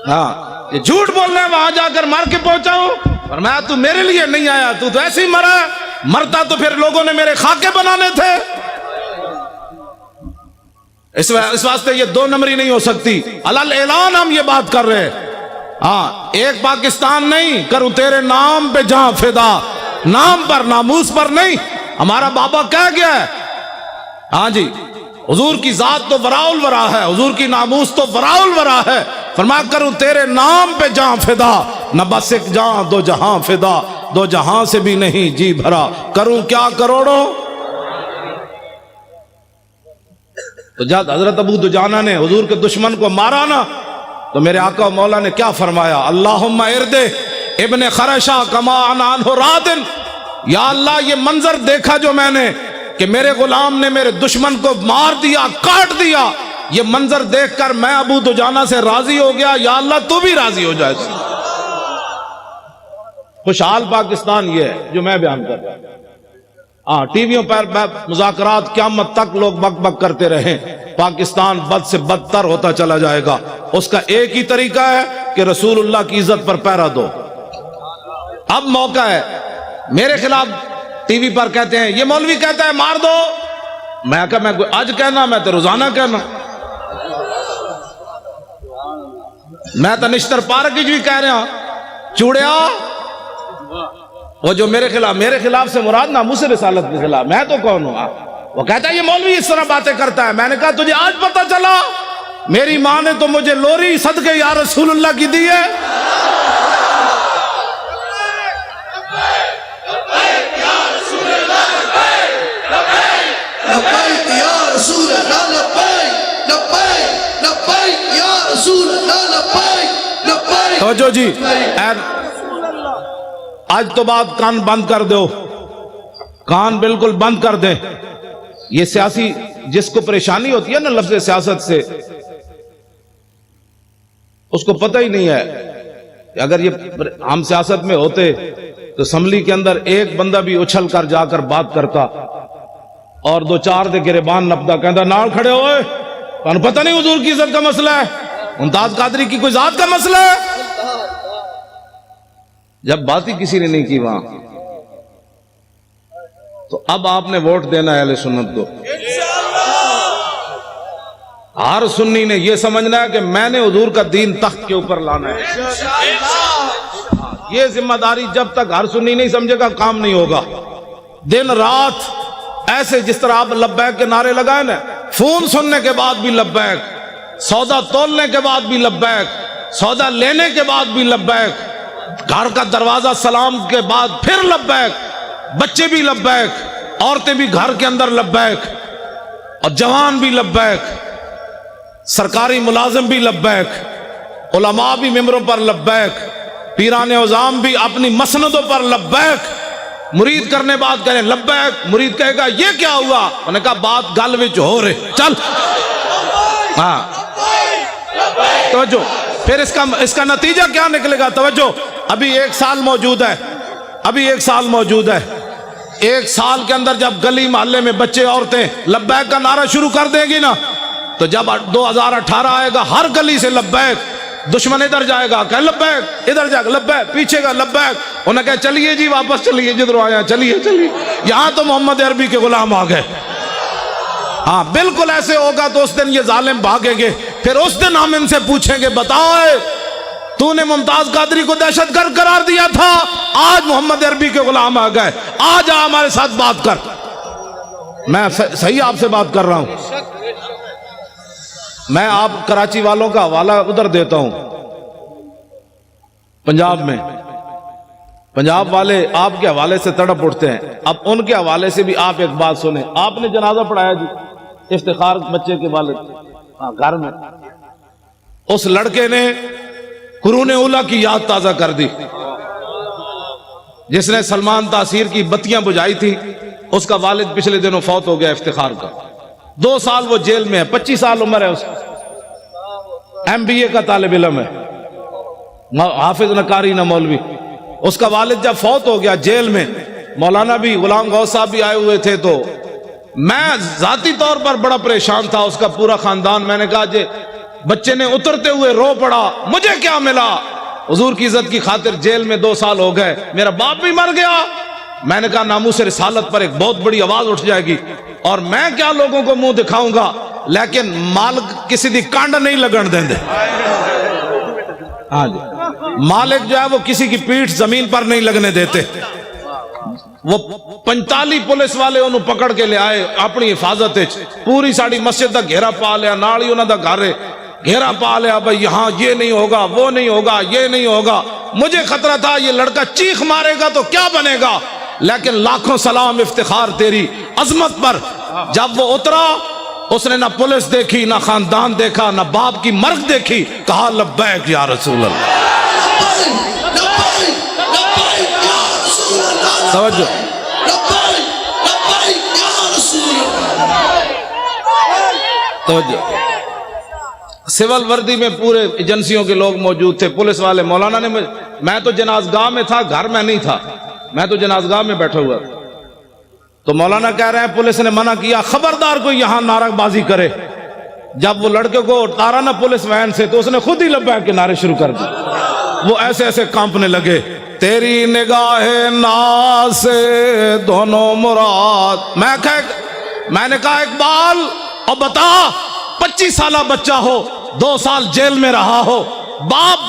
ہاں یہ جھوٹ بول رہے ہیں، وہاں جا کر مر کے پہنچا ہوں۔ فرمایا تو میرے لیے نہیں آیا، تو ایسے ہی مرا، مرتا تو پھر لوگوں نے میرے خاکے بنانے تھے۔ اس واسطے یہ دو نمبری نہیں ہو سکتی، علل اعلان ہم یہ بات کر رہے ہیں۔ ہاں ایک پاکستان نہیں، کروں تیرے نام پہ جہاں فدا، نام پر ناموس پر نہیں۔ ہمارا بابا کہہ گیا ہے، ہاں جی حضور کی ذات تو وراء الورا ہے، حضور کی ناموس تو وراء الورا ہے۔ فرمایا کروں تیرے نام پہ جہاں فدا، نہ بس ایک جہاں دو جہاں فدا، دو جہاں سے بھی نہیں جی بھرا، کروں کیا کروڑوں۔ تو جب حضرت ابو دجانہ نے حضور کے دشمن کو مارا نا تو میرے آقا و مولا نے کیا فرمایا؟ اللہم ارد ابن خرشہ کما انا عنہ رادن، یا اللہ یہ منظر دیکھا جو میں نے کہ میرے غلام نے میرے دشمن کو مار دیا، کاٹ دیا، یہ منظر دیکھ کر میں ابو دجانہ سے راضی ہو گیا، یا اللہ تو بھی راضی ہو جائے۔ خوشحال پاکستان یہ ہے جو میں بیان کر رہا ہوں۔ ہاں ٹی ویوں پر مذاکرات قیامت تک لوگ بک بک کرتے رہیں، پاکستان بد سے بدتر ہوتا چلا جائے گا۔ اس کا ایک ہی طریقہ ہے کہ رسول اللہ کی عزت پر پہرا دو۔ اب موقع ہے، میرے خلاف ٹی وی پر کہتے ہیں یہ مولوی کہتا ہے مار دو، میں کہا میں آج کہنا، میں تو روزانہ کہنا، میں تو نشتر پارک کی بھی کہہ رہا چوڑیا، وہ جو میرے خلاف سے مراد ناموس رسالت کے خلاف، میں تو کون ہوں؟ وہ کہتا ہے یہ مولوی اس طرح باتیں کرتا ہے۔ میں نے کہا تجھے آج پتہ چلا؟ میری ماں نے تو مجھے لوری صدقے یا رسول اللہ کی دی ہے۔ توجہ جی، آج تو بات کان بند کر دو، کان بالکل بند کر دیں۔ یہ سیاسی جس کو پریشانی ہوتی ہے نا لفظ سیاست سے، اس کو پتہ ہی نہیں ہے کہ اگر یہ ہم سیاست میں ہوتے تو اسمبلی کے اندر ایک بندہ بھی اچھل کر جا کر بات کرتا اور دو چار دے گریبان نپتا، کہتا نال کھڑے ہوئے، تمہیں پتہ نہیں حضور کی عزت کا مسئلہ ہے، ممتاز قادری کی کوئی ذات کا مسئلہ ہے۔ جب بات ہی کسی نے نہیں کی وہاں، تو اب آپ نے ووٹ دینا ہے اہل سنت کو۔ ہر سنی نے یہ سمجھنا ہے کہ میں نے حضور کا دین تخت کے اوپر لانا ہے۔ یہ ذمہ داری جب تک ہر سنی نہیں سمجھے گا کام نہیں ہوگا۔ دن رات ایسے جس طرح آپ لبیک کے نعرے لگائے نا، فون سننے کے بعد بھی لبیک، سودا تولنے کے بعد بھی لبیک، سودا لینے کے بعد بھی لبیک، گھر کا دروازہ سلام کے بعد پھر لبیک، بچے بھی لبیک، عورتیں بھی گھر کے اندر لبیک، اور جوان بھی لبیک، سرکاری ملازم بھی لبیک، علماء بھی ممبروں پر لبیک، پیران عظام بھی اپنی مسندوں پر لبیک، مرید کرنے بعد کہنے لبیک، مرید کہے گا یہ کیا ہوا؟ انہوں نے کہا بات گل وچ ہو رہے، چل ہاں توجہ۔ پھر اس کا نتیجہ کیا نکلے گا؟ توجہ، ابھی 1 سال موجود ہے، ابھی 1 سال موجود ہے۔ 1 سال کے اندر جب گلی محلے میں بچے عورتیں لبیک کا نعرہ شروع کر دیں گی نا، تو جب 2018 آئے گا ہر گلی سے لبیک، دشمن ادھر جائے گا کہ لبیک، ادھر جائے گا لبیک، پیچھے کا لبیک، انہیں کہا چلیے جی واپس چلیے جدھر آیا، چلیے چلیے، یہاں تو محمد عربی کے غلام آ گئے۔ ہاں بالکل ایسے ہوگا تو اس دن یہ ظالم بھاگیں گے، پھر اس دن ہم ان سے پوچھیں گے بتاؤ تو نے ممتاز قادری کو دہشت گرد قرار دیا تھا، آج محمد عربی کے غلام آ گئے، آج آ ہمارے ساتھ بات کر۔ میں صحیح آپ سے بات کر رہا ہوں۔ میں آپ کراچی والوں کا حوالہ ادھر دیتا ہوں، پنجاب میں پنجاب والے آپ کے حوالے سے تڑپ اٹھتے ہیں، اب ان کے حوالے سے بھی آپ ایک بات سنیں۔ آپ نے جنازہ پڑھایا جی افتخار بچے کے والد گھر میں، اس لڑکے نے قرون اولیٰ کی یاد تازہ کر دی، جس نے سلمان تاثیر کی بتیاں بجھائی تھی، اس کا والد پچھلے دنوں فوت ہو گیا افتخار کا، 2 سال وہ جیل میں ہے، 25 سال عمر ہے اس کی، MBA کا طالب علم ہے، حافظ نہ قاری نہ مولوی۔ اس کا والد جب فوت ہو گیا جیل میں، مولانا بھی غلام غوث صاحب بھی آئے ہوئے تھے، تو میں ذاتی طور پر بڑا پریشان تھا، اس کا پورا خاندان۔ میں نے کہا جی بچے نے اترتے ہوئے رو پڑا، مجھے کیا ملا؟ حضور کی عزت کی خاطر جیل میں 2 سال ہو گئے، میرا باپ بھی مر گیا۔ میں نے کہا ناموس رسالت پر ایک بہت بڑی آواز اٹھ جائے گی، اور میں کیا لوگوں کو منہ دکھاؤں گا، لیکن مالک کسی دی کانڈ نہیں لگن دیں دے۔ ہاں جی، مالک جو ہے وہ کسی کی پیٹھ زمین پر نہیں لگنے دیتے۔ وہ 45 پولیس والے انہوں پکڑ کے لے آئے اپنی حفاظت، پوری ساڑی مسجد دا گھیرا پا لیا، نال ہی انہوں دا گھر گھیرا پا لیا، بھائی یہاں یہ نہیں ہوگا، وہ نہیں ہوگا، یہ نہیں ہوگا۔ مجھے خطرہ تھا یہ لڑکا چیخ مارے گا تو کیا بنے گا، لیکن لاکھوں سلام افتخار تیری عظمت پر۔ جب وہ اترا، اس نے نہ پولیس دیکھی، نہ خاندان دیکھا، نہ باپ کی مرگ دیکھی، کہا لبیک یا رسول اللہ۔ توجہ، توجہ۔ سول وردی میں پورے ایجنسیوں کے لوگ موجود تھے، پولیس والے۔ مولانا نے میں تو جنازگاہ میں تھا، گھر میں نہیں تھا، میں تو جنازگاہ میں بیٹھا ہوا تھا، تو مولانا کہہ رہے ہیں پولیس نے منع کیا خبردار کوئی یہاں نعرہ بازی کرے۔ جب وہ لڑکے کو اتارا نا پولیس وین سے، تو اس نے خود ہی لبیک کے نعرے شروع کر دیے، وہ ایسے ایسے کانپنے لگے۔ تیری نگاہ ناز سے دونوں مراد۔ میں نے کہا اقبال اور بتا، 25 سالہ بچہ ہو، 2 سال جیل میں رہا ہو، باپ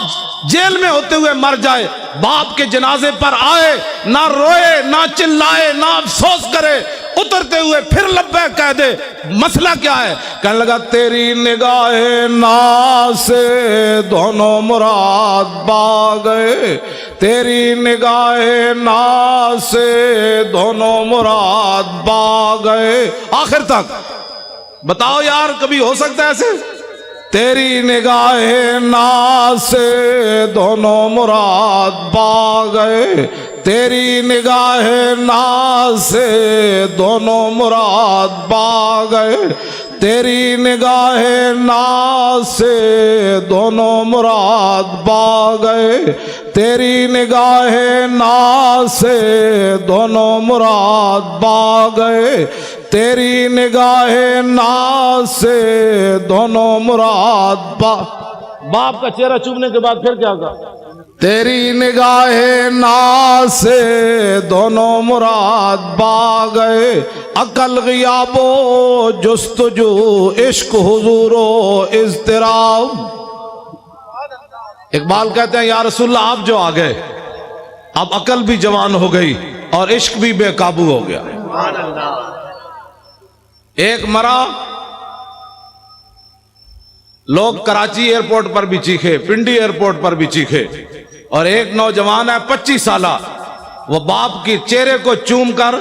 جیل میں ہوتے ہوئے مر جائے، باپ کے جنازے پر آئے، نہ روئے، نہ چلائے، نہ افسوس کرے، اترتے ہوئے پھر لبیک کہہ دے، مسئلہ کیا ہے؟ کہنے لگا تیری نگاہ ناز سے دونوں مراد با گئے، تیری نگاہ ناز سے دونوں مراد با گئے۔ آخر تک بتاؤ یار، کبھی ہو سکتا ہے ایسے؟ تیری نگاہ ناز سے دونوں مراد با گئے، تیری نگاہ ناز سے دونوں مراد با گئے، تیری نگاہ ناز سے دونوں مراد با گئے، تیری نگاہ ناز سے دونوں مراد با گئے، تیری نگاہ ناز سے دونوں مراد باپ کا چہرہ چومنے کے بعد پھر کیا کہا؟ تیری نگاہ ناز سے دونوں مراد با گئے، عقل غیاب و جستجو، عشق حضور و اضطراب۔ اقبال کہتے ہیں یا رسول اللہ آپ جو آ گئے، اب عقل بھی جوان ہو گئی اور عشق بھی بے قابو ہو گیا۔ ایک مرا، لوگ کراچی ایئرپورٹ پر بھی چیخے، پنڈی ایئرپورٹ پر بھی چیخے، اور ایک نوجوان ہے 25 سالہ، وہ باپ کے چہرے کو چوم کر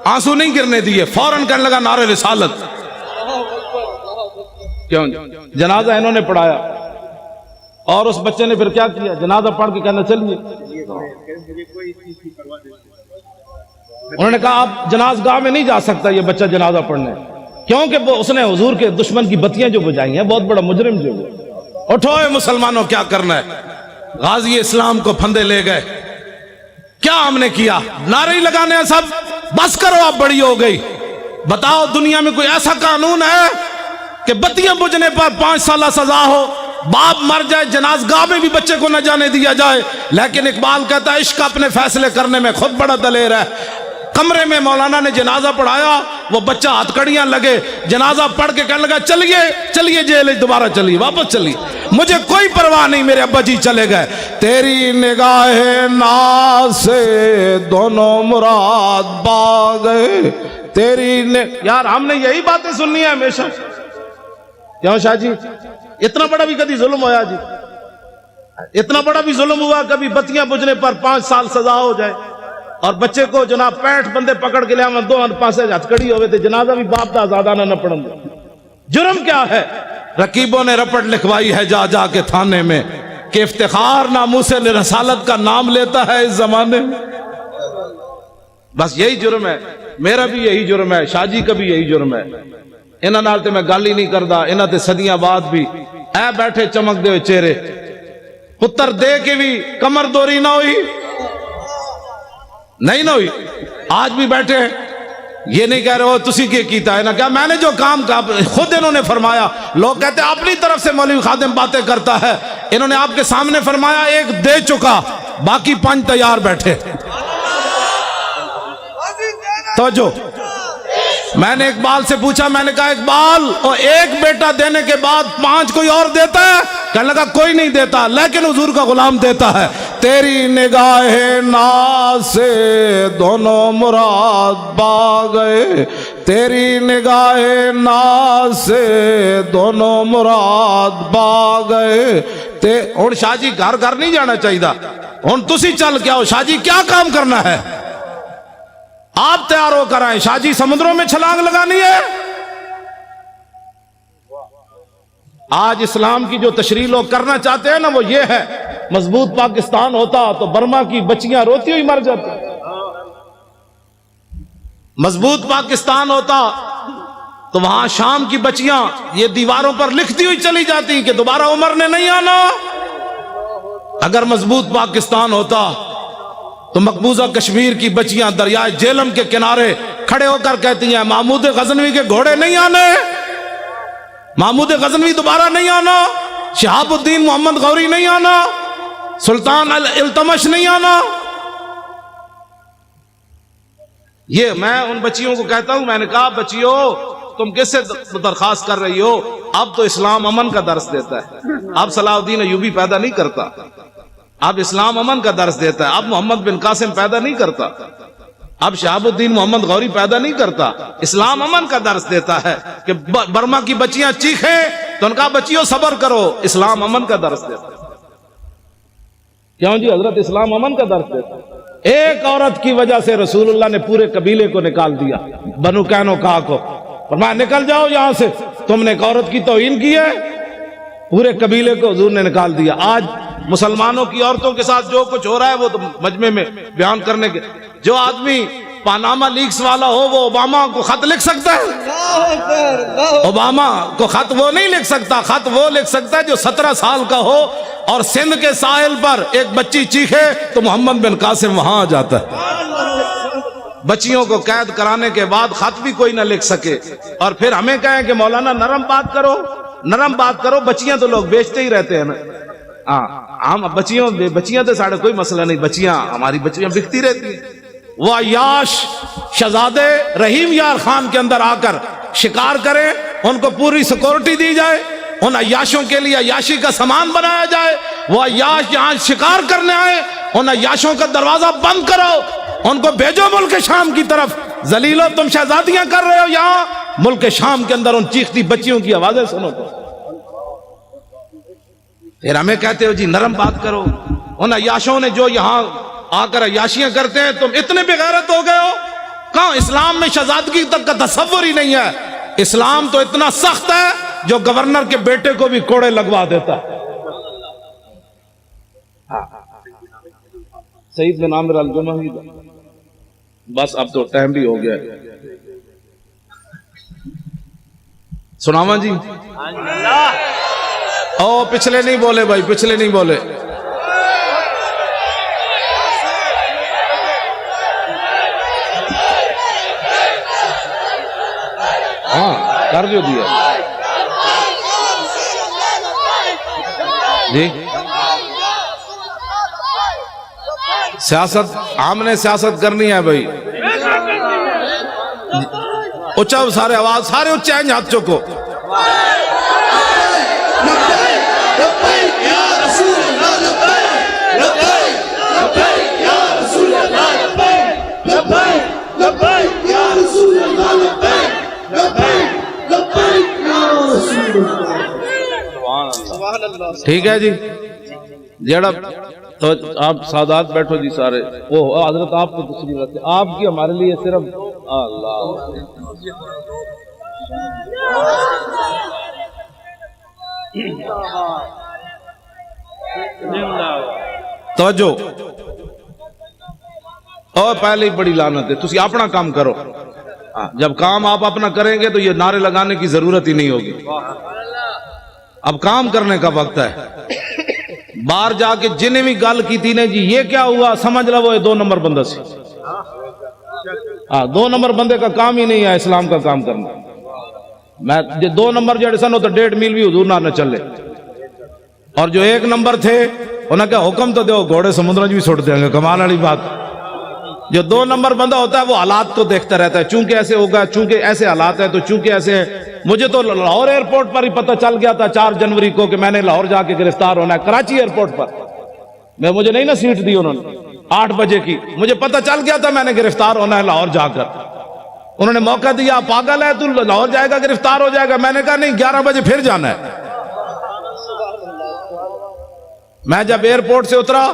آنسو نہیں گرنے دیے، فوراً کہنے لگا نعرہ رسالت۔ کیوں؟ جنازہ انہوں نے پڑھایا، اور اس بچے نے پھر کیا کیا؟ جنازہ پڑھ کے کہنا چلیے۔ انہوں نے کہا آپ جنازگاہ میں نہیں جا سکتا یہ بچہ جنازہ پڑھنے، کیونکہ اس نے حضور کے دشمن کی بتیاں جو بجائی ہیں، بہت بڑا مجرم جو ہے۔ اٹھو اے مسلمانوں، کیا کرنا ہے؟ غازی اسلام کو پھندے لے گئے، کیا ہم نے کیا؟ نعرے لگانے ہیں سب، بس کرو اب بڑی ہو گئی۔ بتاؤ دنیا میں کوئی ایسا قانون ہے کہ بتیاں بجھنے پر 5 سالہ سزا ہو، باپ مر جائے جنازگاہ میں بھی بچے کو نہ جانے دیا جائے؟ لیکن اقبال کہتا ہے عشق اپنے فیصلے کرنے میں خود بڑا دلیر ہے۔ کمرے میں مولانا نے جنازہ پڑھایا, وہ بچہ ہتھکڑیاں لگے, جنازہ پڑھ کے کہنے لگا چلیے چلیے جیل دوبارہ چلیے, واپس چلیے, مجھے کوئی پرواہ نہیں, میرے ابا جی چلے گئے. تیری نگاہ ناز سے دونوں مراد پا گئے, یار ہم نے یہی باتیں سننی ہے ہمیشہ. کیوں شاہ جی اتنا بڑا بھی کبھی ظلم ہوا جی, اتنا بڑا بھی ظلم ہوا کبھی بتیاں بجھنے پر 5 سال سزا ہو جائے اور بچے کو جناب 65 بندے پکڑ کے لیا میں 2 پاسے ہتھکڑی ہوئے تھے, جنازہ بھی باپ دا آزادانہ نہ پڑھن. جرم کیا ہے؟ رقیبوں نے رپٹ لکھوائی ہے جا جا کے تھانے میں کہ افتخار ناموس رسالت کا نام لیتا ہے اس زمانے میں. بس یہی جرم ہے, میرا بھی یہی جرم ہے, شاہ جی کا بھی یہی جرم ہے. انہاں نال تے میں گل ہی نہیں کردا, انہاں تے صدیاں بعد بھی اے بیٹھے چمک دے ہوئے چہرے, پتر دے کے بھی کمر دوری نہ ہوئی, نہیں نہ ہوئی. آج بھی بیٹھے ہیں, یہ نہیں کہہ رہے ہو تسی کے کیتا ہے نا کیا, میں نے جو کام کہا خود انہوں نے فرمایا. لوگ کہتے ہیں اپنی طرف سے مولوی خادم باتیں کرتا ہے, انہوں نے آپ کے سامنے فرمایا 1 دے چکا, باقی 5 تیار بیٹھے. توجہ, میں نے اقبال سے پوچھا, میں نے کہا اقبال اور 1 بیٹا دینے کے بعد 5 کوئی اور دیتا ہے؟ کہنے لگا کوئی نہیں دیتا, لیکن حضور کا غلام دیتا ہے. تیری نگاہ ناز سے دونوں مراد پا گئے, تیری نگاہ ناز سے دونوں مراد پا گئے. ہن شاہ جی گھر گھر نہیں جانا چاہیے, ہن تسی چل کے آؤ, شاہ جی کیا کام کرنا ہے آپ تیار ہو کر آئیں. شاہ جی سمندروں میں چھلانگ لگانی ہے. آج اسلام کی جو تشریح لوگ کرنا چاہتے ہیں نا وہ یہ ہے, مضبوط پاکستان ہوتا تو برما کی بچیاں روتی ہوئی مر جاتی, مضبوط پاکستان ہوتا تو وہاں شام کی بچیاں یہ دیواروں پر لکھتی ہوئی چلی جاتی کہ دوبارہ عمر نے نہیں آنا. اگر مضبوط پاکستان ہوتا تو مقبوضہ کشمیر کی بچیاں دریائے جیلم کے کنارے کھڑے ہو کر کہتی ہیں محمود غزنوی کے گھوڑے نہیں آنے, محمود غزنوی دوبارہ نہیں آنا, شہاب الدین محمد غوری نہیں آنا, سلطان التمش نہیں آنا. یہ میں ان بچیوں کو کہتا ہوں, میں نے کہا بچیوں تم کس سے درخواست کر رہی ہو, اب تو اسلام امن کا درس دیتا ہے, اب صلاح الدین ایوبی پیدا نہیں کرتا, اب اسلام امن کا درس دیتا ہے, اب محمد بن قاسم پیدا نہیں کرتا, اب شہاب الدین محمد غوری پیدا نہیں کرتا, اسلام امن کا درس دیتا ہے کہ برما کی بچیاں چیخیں تو ان کا بچیوں صبر کرو, اسلام امن کا درس دیتا ہے. کیوں جی حضرت اسلام امن کا درس دیتا ہے. ایک عورت کی وجہ سے رسول اللہ نے پورے قبیلے کو نکال دیا, بنو قینقاع کو, فرمایا نکل جاؤ یہاں سے, تم نے ایک عورت کی توہین کی ہے, پورے قبیلے کو حضور نے نکال دیا. آج مسلمانوں کی عورتوں کے ساتھ جو کچھ ہو رہا ہے وہ تو مجمع میں بیان کرنے کے, جو آدمی پاناما لیکس والا ہو وہ اوباما کو خط لکھ سکتا ہے؟ اوباما کو خط وہ نہیں لکھ سکتا, خط وہ لکھ سکتا ہے جو 17 سال کا ہو اور سندھ کے ساحل پر ایک بچی چیخے تو محمد بن قاسم وہاں آ جاتا ہے. بچیوں کو قید کرانے کے بعد خط بھی کوئی نہ لکھ سکے اور پھر ہمیں کہیں کہ مولانا نرم بات کرو, نرم بات کرو. بچیاں تو لوگ بیچتے ہی رہتے ہیں نا, ہم بچیاں تو ساڑھے کوئی مسئلہ نہیں, بچیاں ہماری بچیاں بکتی رہتی ہیں. وہ عیاش شہزادے رحیم یار خان کے اندر آ کر شکار کریں, ان کو پوری سیکورٹی دی جائے, ان عیاشوں کے لیے عیاشی کا سامان بنایا جائے. وہ عیاش یہاں شکار کرنے آئے, ان عیاشوں کا دروازہ بند کرو, ان کو بھیجو ملک شام کی طرف. ذلیلو تم شہزادیاں کر رہے ہو یہاں, ملک شام کے اندر ان چیختی بچیوں کی آوازیں سنو. تو پھر ہمیں کہتے ہو جی نرم بات کرو. ان عیاشوں نے جو یہاں آ کر عیاشیاں کرتے ہیں, تم اتنے بے غیرت ہو گئے ہو. کہاں اسلام میں شہزادگی تک کا تصور ہی نہیں ہے. اسلام تو اتنا سخت ہے جو گورنر کے بیٹے کو بھی کوڑے لگوا دیتا ہے. سعید بن عامر الجمحی. بس اب تو ٹائم بھی ہو گیا ہے, سناواں جی. او پچھلے نہیں بولے بھائی, پچھلے نہیں بولے. ہاں کر جو دیا جی. سیاست ہم نے سیاست کرنی ہے بھائی, اچھا سارے آواز سارے اچھے ہیں ہاتھ چوکو ٹھیک ہے جی جڑا تو آپ سادات بیٹھو جی سارے وہ حضرت آپ کو دوسری بات ہے آپ کی ہمارے لیے صرف اللہ توجہ اور پہلے ہی بڑی لعنت ہے تسی اپنا کام کرو جب کام آپ اپنا کریں گے تو یہ نعرے لگانے کی ضرورت ہی نہیں ہوگی اب کام کرنے کا وقت ہے باہر جا کے جنہیں بھی گل کی تھی نے جی یہ کیا ہوا سمجھ لو وہ 2 نمبر بندہ سی 2 نمبر بندے کا کام ہی نہیں ہے اسلام کا کام کرنا میں 2 نمبر جڑے سن تو 1.5 میل بھی حضور نہ چلے اور جو 1 نمبر تھے انہوں نے کہا حکم تو دو گھوڑے سمندر بھی چھوڑ دیں گے کمال والی بات جو 2 نمبر بندہ ہوتا ہے وہ حالات کو دیکھتا رہتا ہے چونکہ ایسے ہوگا چونکہ ایسے حالات ہیں تو چونکہ ایسے ہیں مجھے تو لاہور ایئرپورٹ پر ہی پتہ چل گیا تھا 4 جنوری کو کہ میں نے لاہور جا کے گرفتار ہونا ہے کراچی ایئرپورٹ پر مجھے نہیں نا سیٹ دی انہوں نے 8 بجے کی مجھے پتہ چل گیا تھا میں نے گرفتار ہونا ہے لاہور جا کر انہوں نے موقع دیا پاگل ہے تو لاہور جائے گا گرفتار ہو جائے گا میں نے کہا نہیں 11 بجے پھر جانا ہے میں جب ایئرپورٹ سے اترا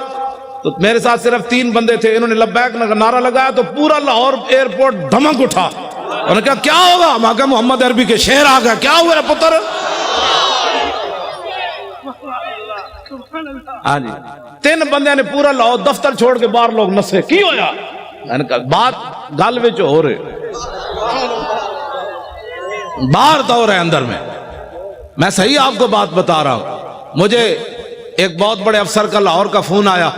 تو میرے ساتھ صرف 3 بندے تھے انہوں نے لبیک نعرہ لگایا تو پورا لاہور ایئرپورٹ دھمک اٹھا انہوں نے کہا کیا ہوگا ہم کہا محمد عربی کے شعر آ گیا کیا ہوا پتر ہاں جی 3 بندے نے پورا لاہور دفتر چھوڑ کے باہر لوگ نسے کی ہویا میں نے کہا بات گل وچ ہو رہے باہر تو ہو رہے اندر میں صحیح آپ کو بات بتا رہا ہوں مجھے ایک بہت بڑے افسر کا لاہور کا فون آیا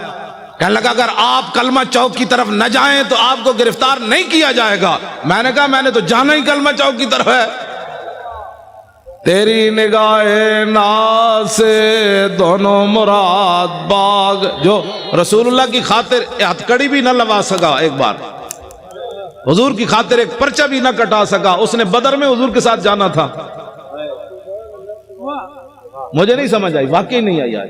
کہنے لگا اگر آپ کلمہ چوک کی طرف نہ جائیں تو آپ کو گرفتار نہیں کیا جائے گا میں نے کہا میں نے تو جانا ہی کلمہ چوک کی طرف ہے تیری نگاہ ناز سے دونوں مراد باغ جو رسول اللہ کی خاطر ہتھکڑی بھی نہ لگا سکا ایک بار حضور کی خاطر ایک پرچہ بھی نہ کٹا سکا اس نے بدر میں حضور کے ساتھ جانا تھا مجھے نہیں سمجھ آئی واقعی نہیں آئی آج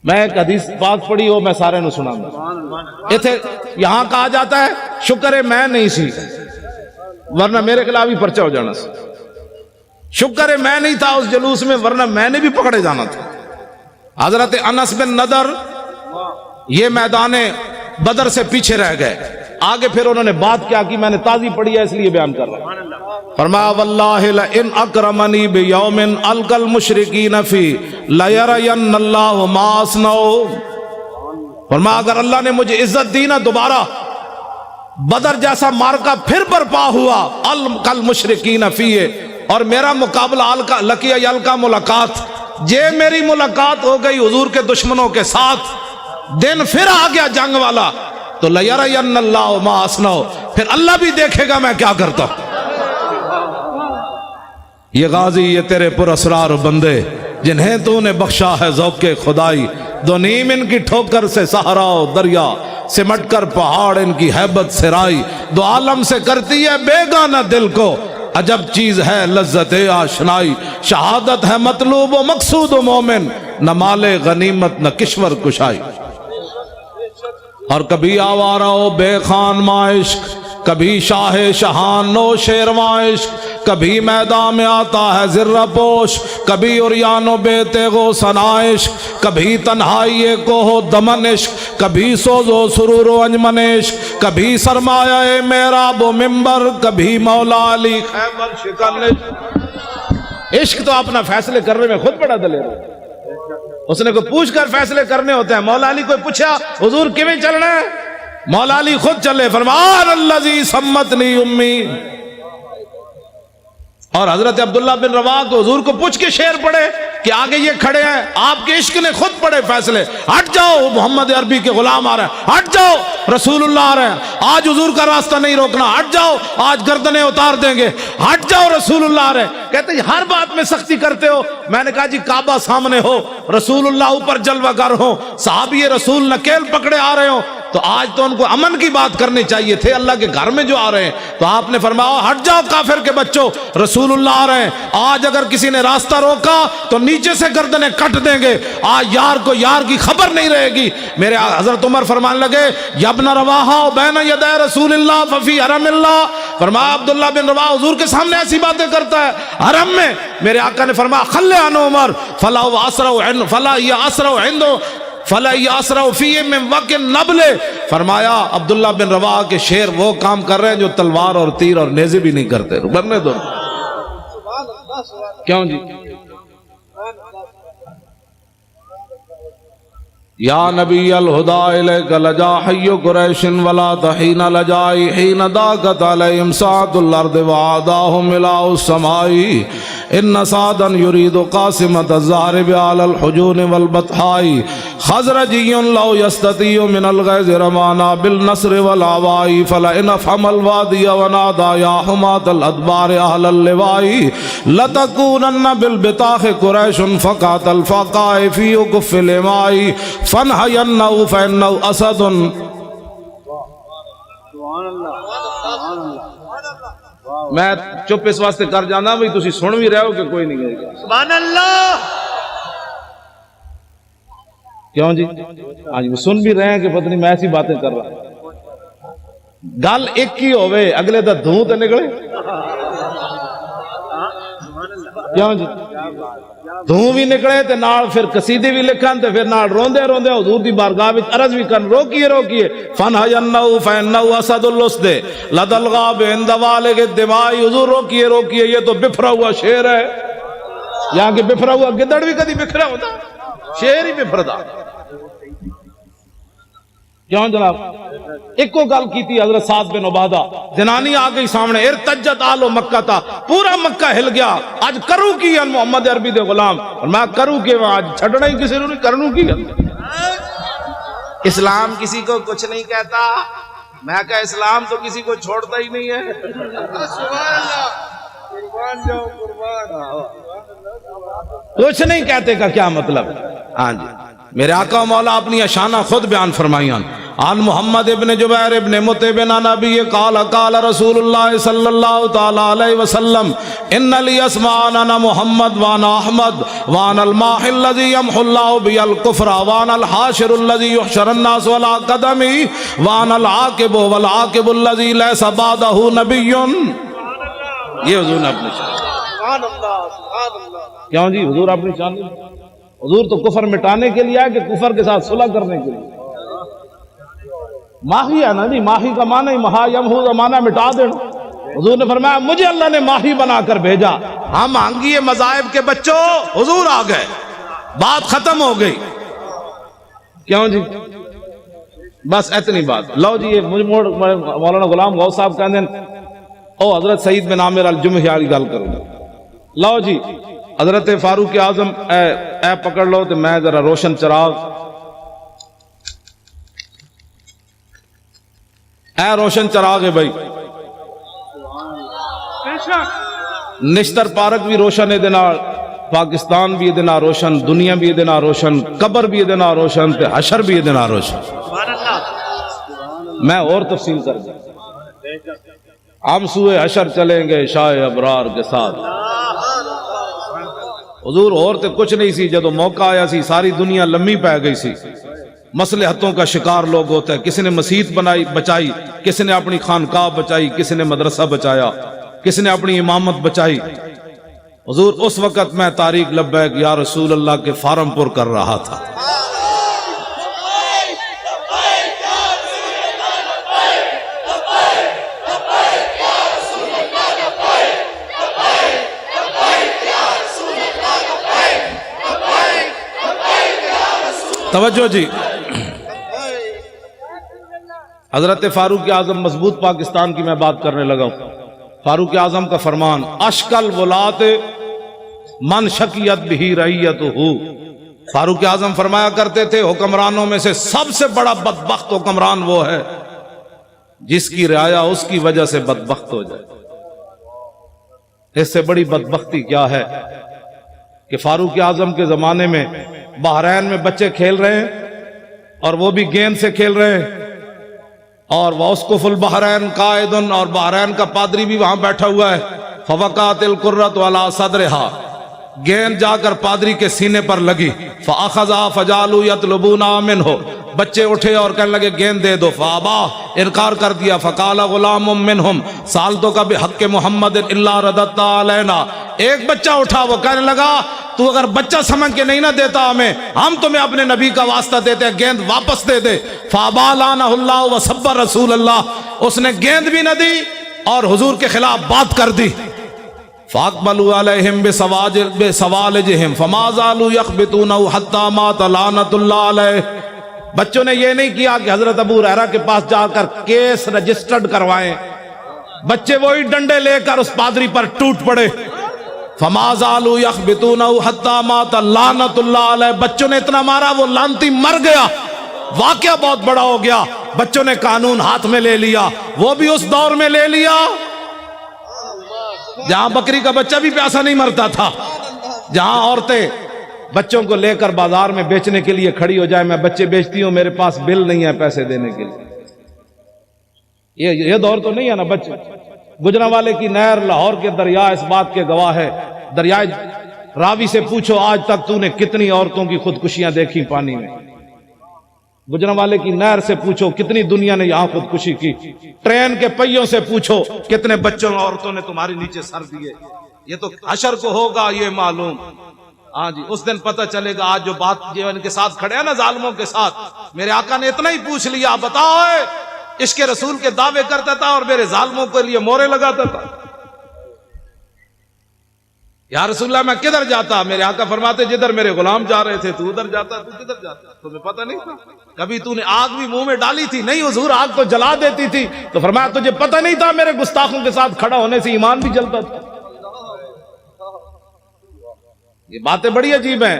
میں ایک حدیث بات پڑھی ہو میں سارے نو سنا گا یہاں کہا جاتا ہے شکر ہے میں نہیں سی ورنہ میرے خلاف ہی پرچہ ہو جانا سی شکر ہے میں نہیں تھا اس جلوس میں ورنہ میں نے بھی پکڑے جانا تھا حضرت انس بن نضر یہ میدان بدر سے پیچھے رہ گئے آگے پھر انہوں نے بات کیا کی میں نے تازی پڑھی ہے اس لیے بیان کر رہا ہوں فرمایا واللہ لئن اکرمنی بیوم القى المشرکین فی لیرین اللہ ما اصنعوا فرمایا اگر اللہ نے مجھے عزت دی نا دوبارہ بدر جیسا مارکا پھر برپا ہوا القى المشرکین فی اور میرا مقابلہ لقی القى ملاقات میری ملاقات ہو گئی حضور کے دشمنوں کے ساتھ دن پھر آ گیا جنگ والا تو لیرین اللہ ما اصنعوا پھر اللہ بھی دیکھے گا میں کیا کرتا ہوں یہ غازی یہ تیرے پر اسرار بندے جنہیں تو نے بخشا ہے ذوق خدائی دو نیم ان کی ٹھوکر سے صحرا و دریا سمٹ کر پہاڑ ان کی ہیبت سے رائی دو عالم سے کرتی ہے بیگانہ دل کو عجب چیز ہے لذت آشنائی شہادت ہے مطلوب و مقصود و مومن نہ مال غنیمت نہ کشور کشائی اور کبھی آوارہ و بے خان معاشق کبھی شاہ شہان نو شیرواں عشق کبھی میدان میں آتا ہے ذرہ پوش کبھی اریان و بے تیغ و سنائش کبھی تنہائی کو ہو دمن عشق کبھی سوز و سرور و انجمن عشق کبھی سرمایہ محراب و ممبر کبھی مولا علی خیبر شکن عشق تو اپنا فیصلے کرنے میں خود بڑا دلیر ہے اس نے کوئی پوچھ کر فیصلے کرنے ہوتے ہیں مولا علی کوئی پوچھا حضور کیویں چلنا ہے مولا علی خود چلے فرمان الذی سمتنی امی اور حضرت عبداللہ بن رواح کو حضور کو پوچھ کے شعر پڑھے کہ آگے یہ کھڑے ہیں آپ کے عشق نے خود پڑھے فیصلے ہٹ جاؤ محمد عربی کے غلام آ رہے ہیں ہٹ جاؤ رسول اللہ آ رہے ہیں آج حضور کا راستہ نہیں روکنا ہٹ جاؤ آج گردنیں اتار دیں گے ہٹ جاؤ رسول اللہ آ رہے ہیں کہتے ہیں ہر بات میں سختی کرتے ہو میں نے کہا جی کعبہ سامنے ہو رسول اللہ اوپر جلوہ گر ہو صحابی رسول نکیل پکڑے آ رہے ہو تو آج تو ان کو امن کی بات کرنی چاہیے تھے، اللہ کے گھر میں جو آ رہے ہیں تو آپ نے فرمایا ہٹ جاؤ کافر کے بچوں، رسول اللہ آ رہے ہیں، آج اگر کسی نے راستہ روکا تو نیچے سے گردنیں کٹ دیں گے، آج یار کو یار کی خبر نہیں رہے گی۔ میرے حضرت عمر فرمانے لگے یا ابن رواحہ بین یدی رسول اللہ ففی حرم اللہ، فرمایا عبداللہ بن رواحہ حضور کے سامنے ایسی باتیں کرتا ہے حرم میں۔ میرے آقا نے فرمایا خلی عن عمر فلا یاسرع فی من وقت النبل، فرمایا عبداللہ بن رواحہ کے شیر وہ کام کر رہے ہیں جو تلوار اور تیر اور نیزے بھی نہیں کرتے، برنے دو کیوں جی؟ یا نبی الہدا الیک لجا حی قریش ولا تحین لجائی حین داقت علیہم ساعت الارض وعاداہم الہ السماء ان سعدا یرید قاسمت الزہرب علی الحجون والبطحاء خزرجی لو یستطیع من الغیظ رمانا بالنصر والعواء فلئن افحم الوادی ونادا یا حمات الادبار اہل اللواء لتکونن بالبطاخ قریش فقات الفقاء فی اکف الاماء فَنْحَيَنَّهُ فَإِنَّهُ أَسَدٌ۔ میں چپ اس واسطے کر جانا بھئی تسی سن بھی رہے ہو کہ کوئی نہیں گئے گا، سبحان اللہ، کیوں جی؟ آج وہ سن بھی رہے ہیں کہ پتہ نہیں میں ایسی باتیں کر رہا ہوں، گل ایک ہی ہوئے اگلے دا دھوں تے نکلے، کیوں جی؟ دھوں بھی نکلے تے نال پھر قصیدے بھی لکھن تے پھر نال روندے روندے حضور دی بارگاہ وچ عرض بھی کرن روکیے روکیے فَنْحَيَنَّهُ فَإِنَّهُ أَسَدُ اللُّسْدِ لَدَى الْغَابِ عِنْدَ وَالِغِ الدِّمَاءِ، حضور روکیے روکیے یہ تو بفرا ہوا شیر ہے، یہاں کے بفرا ہوا گدڑ بھی کدی بکھرا ہوتا، شیر ہی بفردا، کیوں جناب؟ ایک کو گل کی تھی حضرت سعد بن عبادہ، جنانی آ گئی سامنے، ارتجت آل مکہ تھا، پورا مکہ ہل گیا، آج کروں کی ہے محمد عربی دے غلام، اور میں کروں کی آج چھڑنا ہی کسی نے نہیں کرنوں کی ہے۔ اسلام کسی کو کچھ نہیں کہتا، میں کہا اسلام تو کسی کو چھوڑتا ہی نہیں ہے۔ کچھ نہیں کہتے کا کیا مطلب؟ ہاں جی، میرے آقا مولا اپنی اشانہ خود بیان فرمائیاں، عن محمد ابن جبیر ابن مطعب عن نبی قال قال رسول اللہ صلی اللہ تعالی علیہ وسلم ان لی اسمان انا محمد وانا احمد وانا الماح الذي يمحو الله بي الكفر وانا الحاشر الذي يحشر الناس ولا قدمی وانا العاقب والعاقب الذي ليس بعده نبی۔ یہ حضور نے اپنی شان، سبحان اللہ، سبحان اللہ۔ کیوں جی؟ حضور اپنی شان، حضور تو کفر مٹانے کے لیے ہے کہ کفر کے ساتھ صلح کرنے کے لیے؟ ماہی ہے نا جی، ماہی کا معنی مہا یمحو کا معنی مٹا دینا، حضور نے فرمایا مجھے اللہ نے ماہی بنا کر بھیجا، ہم آنگیے مذاہب کے بچوں حضور آ گئے، بات ختم ہو گئی، کیوں جی؟ بس اتنی بات۔ لو جی یہ مولانا غلام غوث صاحب کہتے ہیں او حضرت سعید بن عامر الجمحی والی گل کروں گا، لو جی حضرت فاروق اعظم اے پکڑ لو تو میں ذرا روشن چراغ، اے روشن چراغ ہے بھائی، نشتر پارک بھی روشن ہے دینا، پاکستان بھی دینا روشن، دنیا بھی دینا روشن، قبر بھی دینا روشن، تے حشر بھی دینا روشن۔ میں اور تفصیل کر دوں، ہم سوئے حشر چلیں گے شاہ ابرار کے ساتھ۔ حضور اور تے کچھ نہیں سی، جدو موقع آیا سی ساری دنیا لمبی پہ گئی سی، مصلحتوں کا شکار لوگ ہوتا ہے، کسی نے مسجد بنائی بچائی، کسی نے اپنی خانقاہ بچائی، کسی نے مدرسہ بچایا، کسی نے اپنی امامت بچائی۔ حضور اس وقت میں طارق لبیک یا رسول اللہ کے فارم پر کر رہا تھا۔ توجہ جی، حضرت فاروق اعظم مضبوط پاکستان کی میں بات کرنے لگا ہوں۔ فاروق اعظم کا فرمان اشکل ولات من شکیت بھی رعیتہ، فاروق اعظم فرمایا کرتے تھے حکمرانوں میں سے سب سے بڑا بدبخت حکمران وہ ہے جس کی رعایا اس کی وجہ سے بدبخت ہو جائے۔ اس سے بڑی بدبختی کیا ہے کہ فاروق اعظم کے زمانے میں بحرین میں بچے کھیل رہے ہیں اور وہ بھی گیند سے کھیل رہے ہیں، اور واسقف البحرین قائدن، اور بحرین کا پادری بھی وہاں بیٹھا ہوا ہے. فوقعت القرۃ علی صدرہا، گیند جا کر پادری کے سینے پر لگی. فاخذا فجعلوا یطلبون منہ، بچے اٹھے اور کہنے لگے گیند دے دو. فابا، انکار کر دیا. فقال غلام منہم سالتک بحق محمد الا رددت علینا، ایک بچہ اٹھا، وہ کہنے لگا تو اگر بچہ سمجھ کے نہیں نہ دیتا ہمیں، ہم تمہیں اپنے نبی کا واسطہ دیتے ہیں، گیند واپس دے دے. فابا لعنہ اللہ وسب رسول اللہ، اس نے گیند بھی نہ دی اور حضور کے خلاف بات کر دی. فاقبلوا علیہم بسوالجہم فما زالوا یخبطونہ حتی مات لعنۃ اللہ علیہ. بچوں نے یہ نہیں کیا کہ حضرت ابو ہریرہ کے پاس جا کر کیس رجسٹرڈ کروائیں، بچے وہی ڈنڈے لے کر اس پادری پر ٹوٹ پڑے. فما زالوا یخبطونہ حتی مات لعنۃ اللہ علیہ، بچوں نے اتنا مارا وہ لعنتی مر گیا. واقعہ بہت بڑا ہو گیا، بچوں نے قانون ہاتھ میں لے لیا. وہ بھی اس دور میں لے لیا جہاں بکری کا بچہ بھی پیاسا نہیں مرتا تھا، جہاں عورتیں بچوں کو لے کر بازار میں بیچنے کے لیے کھڑی ہو جائے، میں بچے بیچتی ہوں، میرے پاس بل نہیں ہے پیسے دینے کے لیے. یہ دور تو نہیں ہے نا. بچے گجرانوالے کی نہر لاہور کے دریا اس بات کے گواہ ہے. دریائے راوی سے پوچھو آج تک تو نے کتنی عورتوں کی خودکشیاں دیکھی پانی میں. گجرانوالے کی نہر سے پوچھو کتنی دنیا نے یہاں خودکشی کی. ٹرین کے پہیوں سے پوچھو کتنے بچوں اور عورتوں نے تمہارے نیچے سر دیے. یہ تو حشر کو ہوگا یہ معلوم. ہاں جی، اس دن پتہ چلے گا. آج جو بات جو ان کے ساتھ کھڑے ہیں نا ظالموں کے ساتھ، میرے آقا نے اتنا ہی پوچھ لیا، بتاؤ عشق رسول کے دعوے کرتا تھا اور میرے ظالموں کے لیے مورے لگاتا تھا. یا رسول اللہ میں کدھر جاتا؟ میرے آقا فرماتے جدھر میرے غلام جا رہے تھے تو ادھر جاتا. تو کدھر جاتا؟ تمہیں پتہ نہیں تھا؟ کبھی تو نے آگ بھی منہ میں ڈالی تھی؟ نہیں حضور، آگ تو جلا دیتی تھی. تو فرمایا تجھے پتہ نہیں تھا میرے گستاخوں کے ساتھ کھڑا ہونے سے ایمان بھی جلتا تھا. یہ باتیں بڑی عجیب ہیں.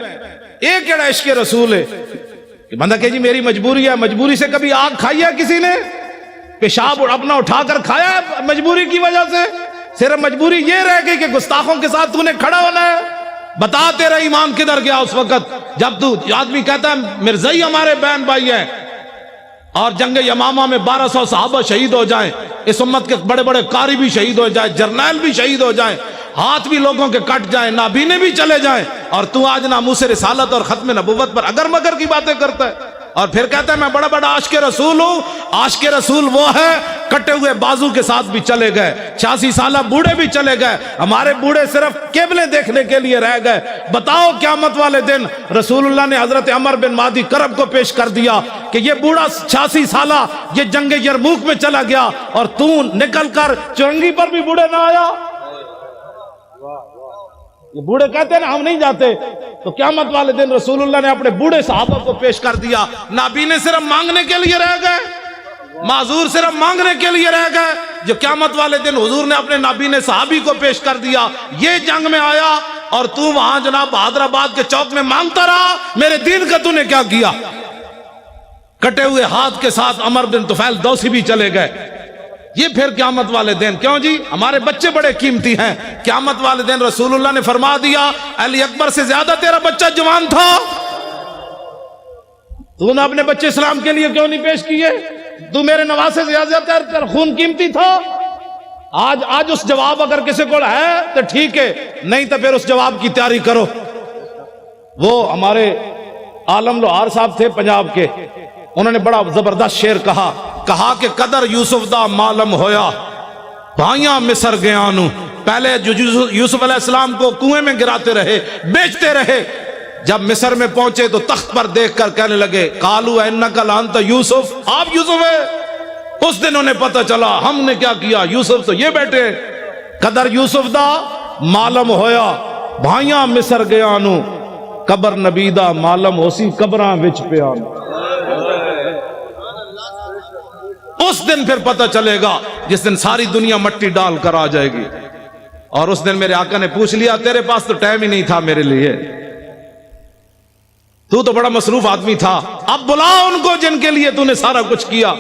ایک کیڑا عشق رسول ہے کہ بندہ کہ جی میری مجبوری ہے. مجبوری سے کبھی آگ کھائی ہے کسی نے؟ پیشاب اپنا اٹھا کر کھایا ہے مجبوری کی وجہ سے؟ صرف مجبوری یہ رہ گئی کہ گستاخوں کے ساتھ تو نے کھڑا ہونا ہے. بتا تیرا ایمان کدھر گیا اس وقت جب تو آدمی کہتا ہے مرزائی ہمارے بہن بھائی ہیں اور جنگ یمامہ میں 1200 صحابہ شہید ہو جائیں، اس امت کے بڑے بڑے قاری بھی شہید ہو جائیں، جرنیل بھی شہید ہو جائیں، ہاتھ بھی لوگوں کے کٹ جائیں، نابینے بھی چلے جائیں، اور تو آج ناموس رسالت اور ختم نبوت پر اگر مگر کی باتیں کرتا ہے اور پھر کہتا ہے میں بڑا بڑا عاشق رسول ہوں. عاشق رسول وہ ہے کٹے ہوئے بازو کے ساتھ بھی چلے گئے، 86 سالہ بوڑھے بھی چلے گئے. ہمارے بوڑھے صرف قبلے دیکھنے کے لیے رہ گئے. بتاؤ قیامت والے دن رسول اللہ نے حضرت عمر بن مادی کرب کو پیش کر دیا کہ یہ بوڑھا 86 سالہ یہ جنگ یرموک میں چلا گیا اور تو نکل کر چرنگی پر بھی بوڑھے نہ آیا. یہ بوڑھے کہتے ہیں نا ہم نہیں جاتے. تو قیامت والے دن رسول اللہ نے اپنے بوڑھے صحابہ کو پیش کر دیا. نابینے صرف مانگنے کے لیے رہ گئے، معذور صرف مانگنے کے لیے رہ گئے. جو قیامت والے دن حضور نے اپنے نابینے صحابی کو پیش کر دیا، یہ جنگ میں آیا اور تو وہاں جناب بہادر آباد کے چوک میں مانگتا رہا میرے دین کا تو نے کیا کیا. کٹے ہوئے ہاتھ کے ساتھ عمر بن طفیل دوسی بھی چلے گئے. یہ پھر قیامت والے دن کیوں جی؟ ہمارے بچے بڑے قیمتی ہیں. قیامت والے دن رسول اللہ نے فرما دیا علی اکبر سے زیادہ تیرا بچہ جوان تھا، تو نے اپنے بچے اسلام کے لیے کیوں نہیں پیش کیے؟ تو میرے نواسے سے زیادہ تیرا خون قیمتی تھا. آج اس جواب اگر کسی کو ہے تو ٹھیک ہے، نہیں تو پھر اس جواب کی تیاری کرو. وہ ہمارے عالم لوہار صاحب تھے پنجاب کے، انہوں نے بڑا زبردست شعر کہا کہ قدر یوسف دا معلوم ہویا بھائیاں مصر گیا نو. پہلے جو یوسف علیہ السلام کو کنویں میں گراتے رہے، بیچتے رہے، جب مصر میں پہنچے تو تخت پر دیکھ کر کہنے لگے قالوا انک لانت یوسف، آپ یوسف ہے. اس دن انہیں پتہ چلا ہم نے کیا کیا، یوسف تو یہ بیٹے. قدر یوسف دا معلوم ہویا بھائیاں مصر گیا نو، قبر نبی دا معلوم ہوسی قبراں وچ پیا. اس دن پھر پتہ چلے گا جس دن ساری دنیا مٹی ڈال کر آ جائے گی. اور اس دن میرے آقا نے پوچھ لیا تیرے پاس تو ٹائم ہی نہیں تھا میرے لیے، تو بڑا مصروف آدمی تھا، اب بلا ان کو جن کے لیے تو نے سارا کچھ کیا.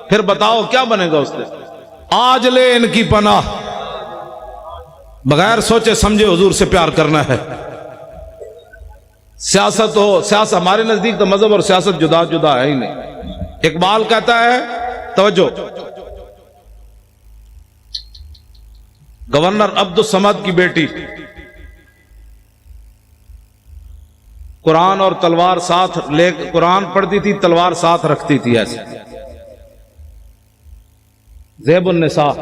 پھر بتاؤ کیا بنے گا اس دن. آج لے ان کی پناہ، بغیر سوچے سمجھے حضور سے پیار کرنا ہے. سیاست ہمارے نزدیک تو مذہب اور سیاست جدا جدا ہے ہی نہیں. اقبال کہتا ہے توجہ، گورنر عبد الصمد کی بیٹی قرآن اور تلوار ساتھ لے، قرآن پڑھتی تھی، تلوار ساتھ رکھتی تھی ایسے. زیب النساء.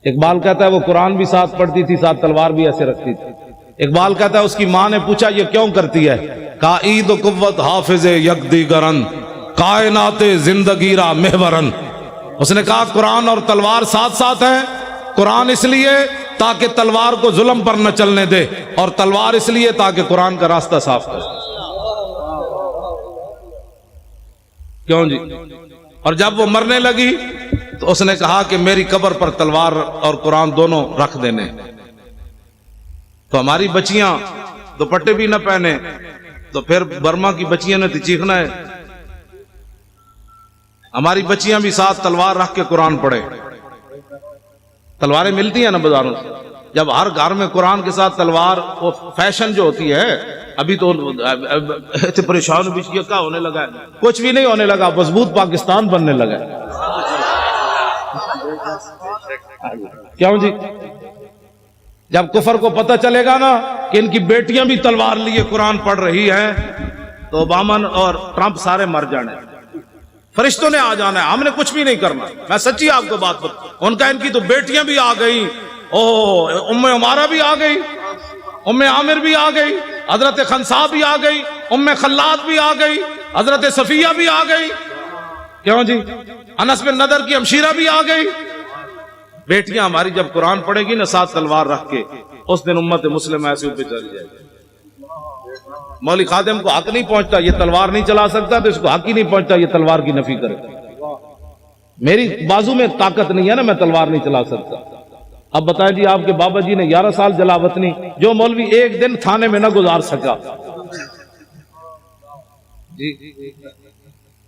اقبال کہتا ہے وہ قرآن بھی ساتھ پڑھتی تھی، ساتھ تلوار بھی ایسے رکھتی تھی. اقبال کہتا ہے اس کی ماں نے پوچھا یہ کیوں کرتی ہے؟ کہا عید و قوت حافظ یک دیگرن، کائنات زندگی را محورن. اس نے کہا قرآن اور تلوار ساتھ ساتھ ہیں. قرآن اس لیے تاکہ تلوار کو ظلم پر نہ چلنے دے، اور تلوار اس لیے تاکہ قرآن کا راستہ صاف کرے. کیوں جی؟ اور جب وہ مرنے لگی تو اس نے کہا کہ میری قبر پر تلوار اور قرآن دونوں رکھ دینے. تو ہماری بچیاں دوپٹے بھی نہ پہنے تو پھر برما کی بچیاں نے تو چیخنا ہے. ہماری بچیاں بھی ساتھ تلوار رکھ کے قرآن پڑھے. تلواریں ملتی ہیں نا بازاروں سے. جب ہر گھر میں قرآن کے ساتھ تلوار، وہ فیشن جو ہوتی ہے، ابھی تو پریشان بھی کیا ہونے لگا ہے. کچھ بھی نہیں ہونے لگا، مضبوط پاکستان بننے لگا ہے. کیوں جی؟ جب کفر کو پتہ چلے گا نا کہ ان کی بیٹیاں بھی تلوار لیے قرآن پڑھ رہی ہیں تو اوباما اور ٹرمپ سارے مر جانے. فرشتوں نے آ جانا ہے، ہم نے کچھ بھی نہیں کرنا. میں سچی آپ کو بات بتا، ان کا ان کی تو بیٹیاں بھی آ گئی، ام عمارہ بھی آ گئی، ام عامر بھی آ گئی، حضرت خنسا بھی آ گئی، ام خلاد بھی آ گئی، حضرت صفیہ بھی آ گئی. کیوں جی؟ انس بن نضر کی ہمشیرہ بھی آ گئی. بیٹیاں ہماری جب قرآن پڑھے گی نا ساتھ تلوار رکھ کے، اس دن امت مسلم ایسے اوپر چل جائے گی. مولوی خادم کو حق نہیں پہنچتا یہ تلوار نہیں چلا سکتا، تو اس کو حق ہی نہیں پہنچتا یہ تلوار کی نفی کرے. میری بازو میں طاقت نہیں ہے نا، میں تلوار نہیں چلا سکتا. اب بتائیں جی، آپ کے بابا جی نے 11 سال جلاوطنی، جو مولوی ایک دن تھانے میں نہ گزار سکا.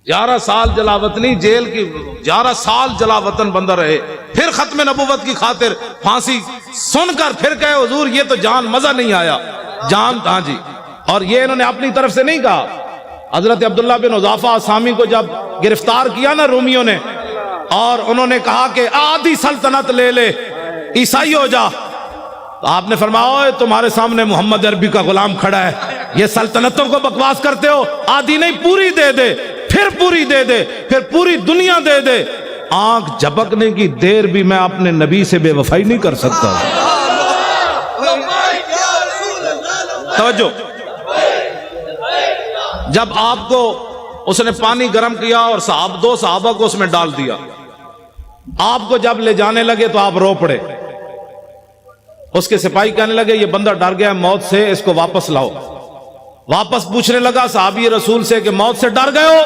11 سال جلاوطنی جیل کی، 11 سال جلاوطن بندہ رہے، پھر ختم نبوت کی خاطر پھانسی سن کر پھر کہے حضور یہ تو جان مزہ نہیں آیا جان. ہاں جی. اور یہ انہوں نے اپنی طرف سے نہیں کہا. حضرت عبداللہ بن حذافہ اسامی کو جب گرفتار کیا نا رومیوں نے، اور انہوں نے کہا کہ آدھی سلطنت لے لے، عیسائی ہو جا، تو آپ نے فرمایا تمہارے سامنے محمد عربی کا غلام کھڑا ہے، یہ سلطنتوں کو بکواس کرتے ہو، آدھی نہیں پوری دے دے، پھر پوری دے دے، پھر پوری دنیا دے دے. آنکھ جھپکنے کی دیر بھی میں اپنے نبی سے بے وفائی نہیں کر سکتا. توجہ. جب آپ کو اس نے پانی گرم کیا اور دو صحابہ کو اس میں ڈال دیا، آپ کو جب لے جانے لگے تو آپ رو پڑے. اس کے سپاہی کہنے لگے یہ بندہ ڈر گیا موت سے، اس کو واپس لاؤ. واپس پوچھنے لگا صحابی رسول سے کہ موت سے ڈر گئے ہو؟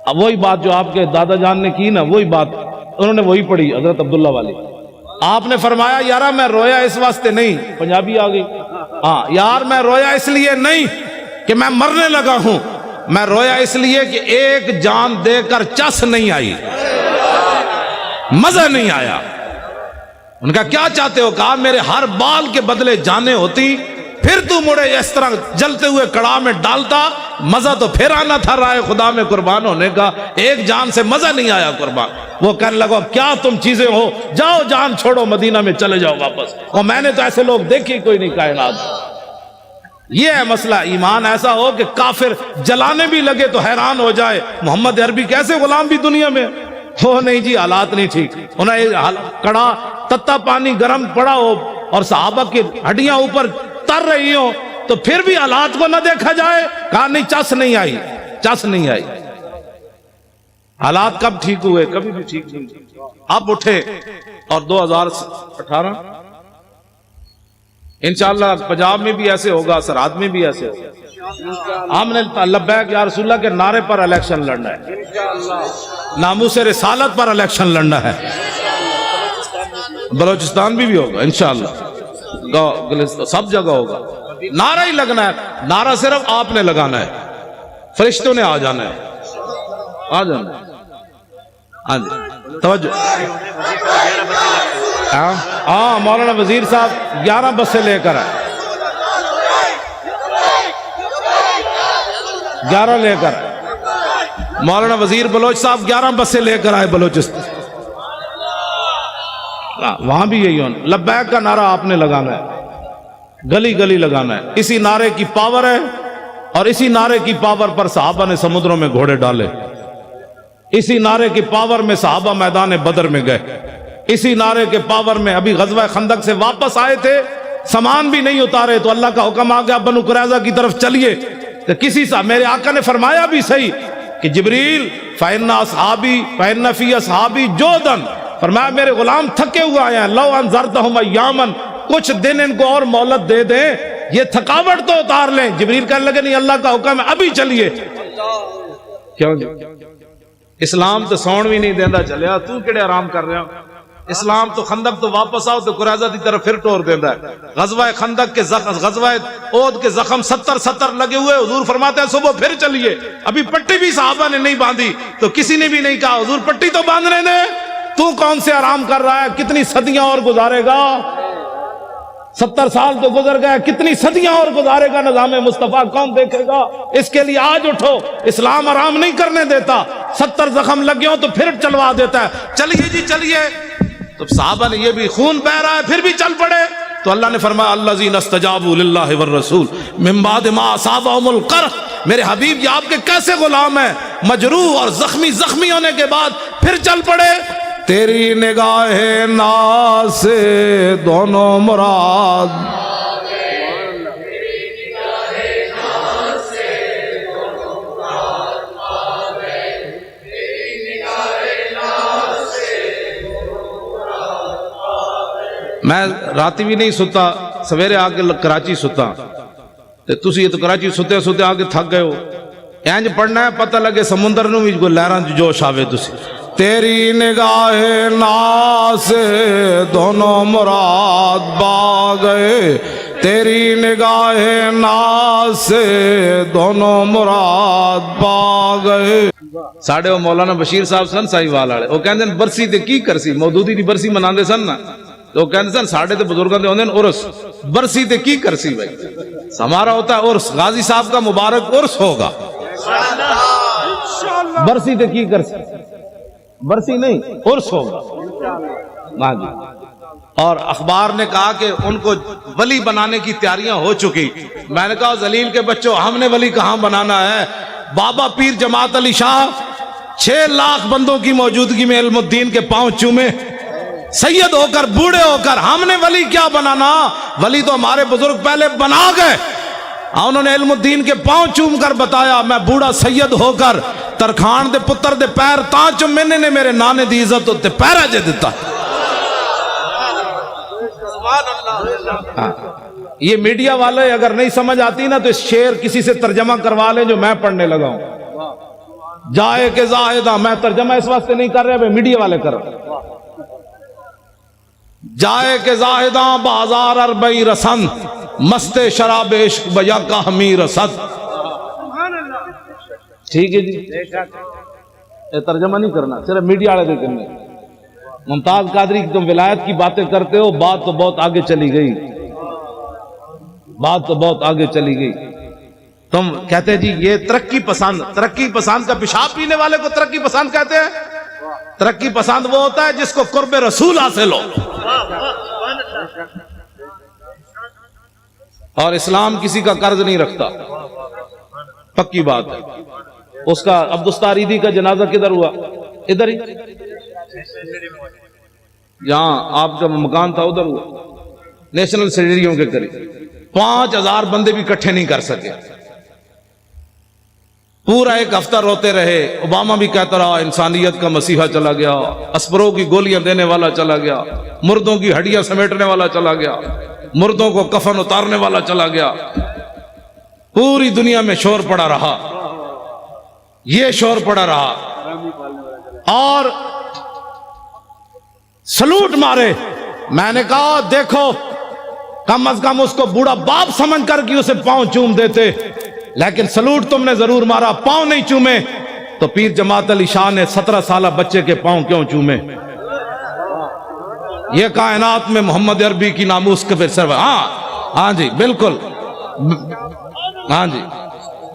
اب وہی بات جو آپ کے دادا جان نے کی نا، وہی بات انہوں نے وہی پڑھی حضرت عبداللہ والی. آپ نے فرمایا یارا میں رویا اس واسطے نہیں، پنجابی آ گئی، ہاں یار میں رویا اس لیے نہیں کہ میں مرنے لگا ہوں، میں رویا اس لیے کہ ایک جان دے کر چس نہیں آئی، مزہ نہیں آیا. ان کا کیا چاہتے ہو؟ کہا میرے ہر بال کے بدلے جانیں ہوتی، پھر تو مڑے اس طرح جلتے ہوئے کڑاہ میں ڈالتا، مزہ تو پھر آنا تھا رائے خدا میں قربان ہونے کا، ایک جان سے مزہ نہیں آیا قربان. وہ کہنے لگا کیا تم چیزیں ہو، جاؤ جان چھوڑو مدینہ میں چلے جاؤ واپس. اور میں نے تو ایسے لوگ دیکھے کوئی نہیں کائنات. یہ ہے مسئلہ. ایمان ایسا ہو کہ کافر جلانے بھی لگے تو حیران ہو جائے محمد عربی کیسے غلام بھی دنیا میں ہو. نہیں جی حالات نہیں ٹھیک. انہیں کڑا تتا پانی گرم پڑا ہو اور صحابہ کی ہڈیاں اوپر تر رہی ہو تو پھر بھی حالات کو نہ دیکھا جائے. کہا نہیں چس نہیں آئی، چس نہیں آئی. حالات کب ٹھیک ہوئے؟ کبھی بھی ٹھیک نہیں. اب اٹھے اور 2018 انشاءاللہ پنجاب میں بھی ایسے ہوگا، سرحد میں بھی ایسے ہوگا. ہم نے لبیک یا رسول اللہ کے نعرے پر الیکشن لڑنا ہے، ناموس رسالت پر الیکشن لڑنا ہے. بلوچستان بھی ہوگا انشاءاللہ، سب جگہ ہوگا. نعرہ ہی لگنا ہے. نعرہ صرف آپ نے لگانا ہے، فرشتوں نے آ جانا ہے، آ جانا ہے. ہاں جی توجہ. ہاں مولانا وزیر صاحب 11 بسیں لے کر آئے، 11 لے کر مولانا وزیر بلوچ صاحب 11 بسیں لے کر آئے بلوچستان، وہاں بھی یہی ہونا، لبیک کا نعرہ آپ نے لگانا ہے، گلی گلی لگانا ہے، اسی نعرے کی پاور ہے، اور اسی نعرے کی پاور پر صحابہ نے سمندروں میں گھوڑے ڈالے، اسی نعرے کی پاور میں صحابہ میدان بدر میں گئے، اسی نعرے کے پاور میں ابھی غزوہ خندق سے واپس آئے تھے، سامان بھی نہیں اتارے تو اللہ کا حکم آ گیا بنو قریظہ کی طرف چلیے، تو کسی سے میرے آقا نے فرمایا بھی صحیح کہ جبریل فَإِنَّ أَصْحَابِي فَإِنَّ فِي أَصْحَابِي جُودًا، فرمایا میرے غلام تھکے ہوئے آئے ہیں، لَوْ أَنذَرْتَهُمْ أَيَّامًا، کچھ دن ان کو اور مہلت دے دیں، یہ تھکاوٹ تو اتار لیں۔ جبریل کہنے لگے نہیں، اللہ کا حکم ہے ابھی چلیے۔ کیوں جی اسلام تو سون بھی نہیں دینا چلیا، تو کیڑے آرام کر رہے ہو؟ اسلام تو خندق تو واپس آؤ تو قریظہ دی طرف پھر ٹور دینا ہے۔ غزوہ خندق کے غزوہ احد کے زخم 70 لگے ہوئے، حضور فرماتے ہیں صبح پھر چلیے۔ ابھی پٹی بھی صحابہ نے نہیں باندھی تو کسی نے بھی نہیں کہا حضور پٹی تو باندھنے دیں، تو کون سے آرام کر رہا ہے؟ کتنی صدیاں اور گزارے گا؟ 70 سال تو گزر گئے، کتنی صدیاں اور گزارے گا؟ نظام مصطفیٰ کون دیکھے گا؟ اس کے لیے آج اٹھو، اسلام آرام نہیں کرنے دیتا، 70 زخم لگے ہوں تو پھر چلوا دیتا ہے، چلیے جی چلیے۔ تو صحابہ نے یہ بھی خون بہ رہا ہے پھر بھی چل پڑے، تو اللہ نے فرمایا الذین استجابوا للہ والرسول من بعد ما اصابہم القرح، میرے حبیب یہ آپ کے کیسے غلام ہیں، مجروح اور زخمی ہونے کے بعد پھر چل پڑے۔ تیری نگاہ ناز سے دونوں مراد، میں راتی بھی نہیں ستا، سویرے آ کے کراچی ستا، تسی یہ تو کراچی ستے ستے آ کے تھک گئے ہو، اینج پڑھنا ہے پتہ لگے سمندر نو بھی کوئی لہراں جوش آوے تسی۔ تیری نگاہ ناز سے دونوں مراد با گئے، تیری نگاہ ناز سے دونوں مراد با گئے۔ ساڑھے وہ مولانا بشیر صاحب سن سائی وال والے، وہ کہندے ہیں برسی تے کی کرسی، مودودی دی برسی مناندے سن نا، تو کہندے سن ساڑھے تے بزرگاں دے ہوندے ہیں عرس، برسی تے کی کرسی بھائی، ہمارا ہوتا ہے عرس، غازی صاحب کا مبارک عرس ہوگا، برسی تے کی کرسی، برسی نہیں عرس ہوگا۔ ہاں جی، اور اخبار نے کہا کہ ان کو ولی بنانے کی تیاریاں ہو چکی، میں نے کہا ذلیل کے بچوں ہم نے ولی کہاں بنانا ہے، بابا پیر جماعت علی شاہ 6 لاکھ بندوں کی موجودگی میں علم الدین کے پاؤں چومے، سید ہو کر بوڑھے ہو کر، ہم نے ولی کیا بنانا، ولی تو ہمارے بزرگ پہلے بنا گئے، انہوں نے علم الدین کے پاؤں چوم کر بتایا میں بوڑھا سید ہو کر ترخان دے پتر دے پیر تاں چومنے نے میرے نانے دی عزت تے پیرا جے دیتا۔ یہ میڈیا والے اگر نہیں سمجھ آتی نا تو اس شعر کسی سے ترجمہ کروا لیں جو میں پڑھنے لگا ہوں، جائے کہ زاہدہ، میں ترجمہ اس واسطے نہیں کر رہے، میڈیا والے کر رہے، جائے کہ زاہداں بازار اربعی رسن، مست شراب عشق بیا کا ہمی رسد۔ ٹھیک ہے جی، یہ ترجمہ نہیں کرنا، صرف میڈیا والے دے کرنے۔ ممتاز قادری کی تم ولایت کی باتیں کرتے ہو، بات تو بہت آگے چلی گئی، بات تو بہت آگے چلی گئی۔ تم کہتے جی یہ ترقی پسند کا پیشاب پینے والے کو ترقی پسند کہتے ہیں؟ ترقی پسند وہ ہوتا ہے جس کو قرب رسول حاصل ہو، اور اسلام کسی کا قرض نہیں رکھتا، پکی بات ہے۔ اس کا عبدالستاریدی کا جنازہ کدھر ہوا؟ ادھر ہی، جہاں آپ کا مکان تھا ادھر ہوا، نیشنل اسٹیڈیم کے قریب۔ 5000 بندے بھی اکٹھے نہیں کر سکے، پورا ایک ہفتہ روتے رہے۔ اوباما بھی کہتا رہا انسانیت کا مسیحا چلا گیا، اسپروں کی گولیاں دینے والا چلا گیا، مردوں کی ہڈیاں سمیٹنے والا چلا گیا، مردوں کو کفن اتارنے والا چلا گیا۔ پوری دنیا میں شور پڑا رہا، یہ شور پڑا رہا، اور سلوٹ مارے۔ میں نے کہا دیکھو کم از کم اس کو بوڑھا باپ سمجھ کر کہ اسے پاؤں چوم دیتے، لیکن سلوٹ تم نے ضرور مارا، پاؤں نہیں چومے۔ تو پیر جماعت علی شاہ نے 17 سالہ بچے کے پاؤں کیوں چومے؟ یہ کائنات میں محمد عربی کی ناموس کے پھر سر، ہاں جی بالکل، ہاں جی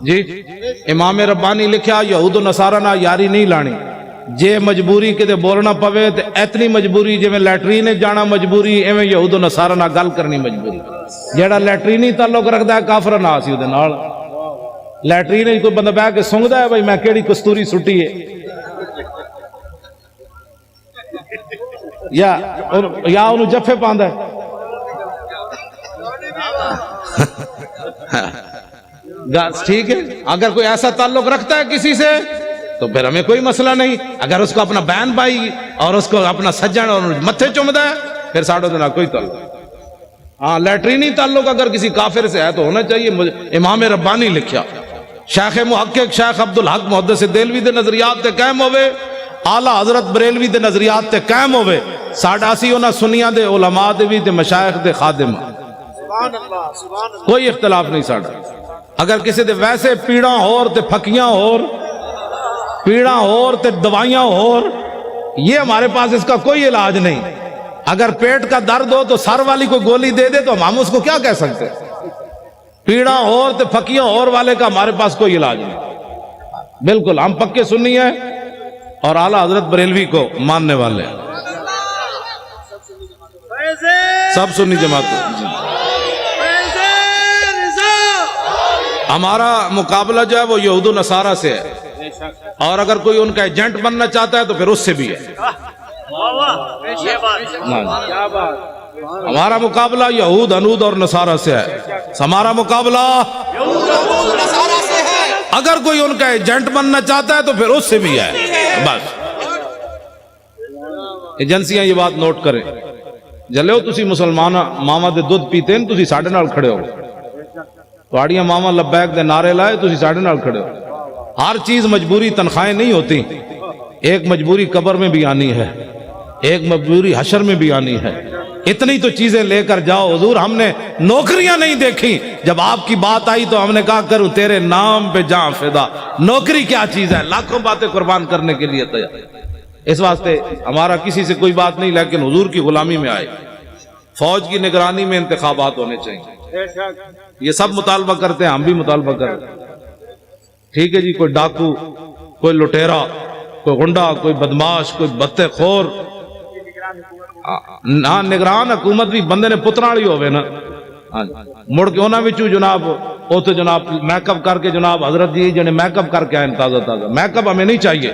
جی امام ربانی لکھیا یہود و نصارہ نہ یاری نہیں لانی جے مجبوری کدے بولنا پوے تے اتنی مجبوری جویں لیٹرین جانا مجبوری ایویں یہود و نصارہ نہ گل کرنی مجبوری جیڑا لیٹرینی تعلق رکھدا ہے کافر نہ سی اودے نال لیٹرین کوئی بندہ بیٹھ کے سونگدا ہے بھائی میں کیڑی کستوری سٹی ہے یا انہوں جفے پاندا ہے ٹھیک ہے اگر کوئی ایسا تعلق رکھتا ہے کسی سے تو پھر ہمیں کوئی مسئلہ نہیں اگر اس کو اپنا بہن بھائی اور اس کو اپنا سجن اور متھے چومدا ہے پھر ساڑھوں دن کوئی تعلق ہاں لیٹرینی تعلق اگر کسی کافر سے ہے تو ہونا چاہیے امام ربانی لکھیا شیخ محقق شیخ عبدالحق محدث دہلوی دے نظریات تے قائم ہوئے اعلیٰ حضرت بریلوی دے نظریات تے قائم ہوئے ساڈا سی انہاں سنیاں دے علماء دے بھی تے مشائخ دے خادم کوئی اختلاف نہیں ساڈا اگر کسی دے ویسے پیڑاں ہور تے پھکیاں ہور پیڑاں ہور تے دوائیاں ہور یہ ہمارے پاس اس کا کوئی علاج نہیں اگر پیٹ کا درد ہو تو سر والی کو گولی دے دے تو ہم اس کو کیا کہہ سکتے پیڑاں ہور تے پھکیاں ہور والے کا ہمارے پاس کوئی علاج نہیں بالکل ہم پکے سنی ہیں اور اعلیٰ حضرت بریلوی کو ماننے والے ہیں سب سنی جماعت ہمارا مقابلہ جو ہے وہ یہود و نصارہ سے ہے اور اگر کوئی ان کا ایجنٹ بننا چاہتا ہے تو پھر اس سے بھی ہے ہمارا مقابلہ یہود انود اور نصارہ سے ہے ہمارا مقابلہ اگر کوئی ان کا ایجنٹ بننا چاہتا ہے تو پھر اس سے بھی ہے بس ایجنسیاں یہ بات نوٹ کریں جلو تسی مسلمان ماما دے دودھ پیتے ہیں تسی ساڑھے نال کھڑے ہو تواڑیاں ماما لبیک دے نعرے لائے تسی ساڑھے نال کھڑے ہو ہر چیز مجبوری تنخواہیں نہیں ہوتی ایک مجبوری قبر میں بھی آنی ہے ایک مجبوری حشر میں بھی آنی ہے اتنی تو چیزیں لے کر جاؤ حضور ہم نے نوکریاں نہیں دیکھی جب آپ کی بات آئی تو ہم نے کہا کروں تیرے نام پہ جاں فدا نوکری کیا چیز ہے لاکھوں باتیں قربان کرنے کے لیے تیار اس واسطے ہمارا کسی سے کوئی بات نہیں لیکن حضور کی غلامی میں آئے فوج کی نگرانی میں انتخابات ہونے چاہیے یہ سب مطالبہ کرتے ہیں ہم بھی مطالبہ کرتے ہیں ٹھیک ہے جی کوئی ڈاکو کوئی لٹیرا کوئی غنڈا کوئی بدماش کوئی بتے خور نہ نگران حکومت بھی بندے نے پترا والی ہوئے نا مڑ کے انہاں وچوں جناب او تو جناب میک اپ کر کے جناب حضرت جی جنے میک اپ کر کے آئے تازہ تازہ میک اپ ہمیں نہیں چاہیے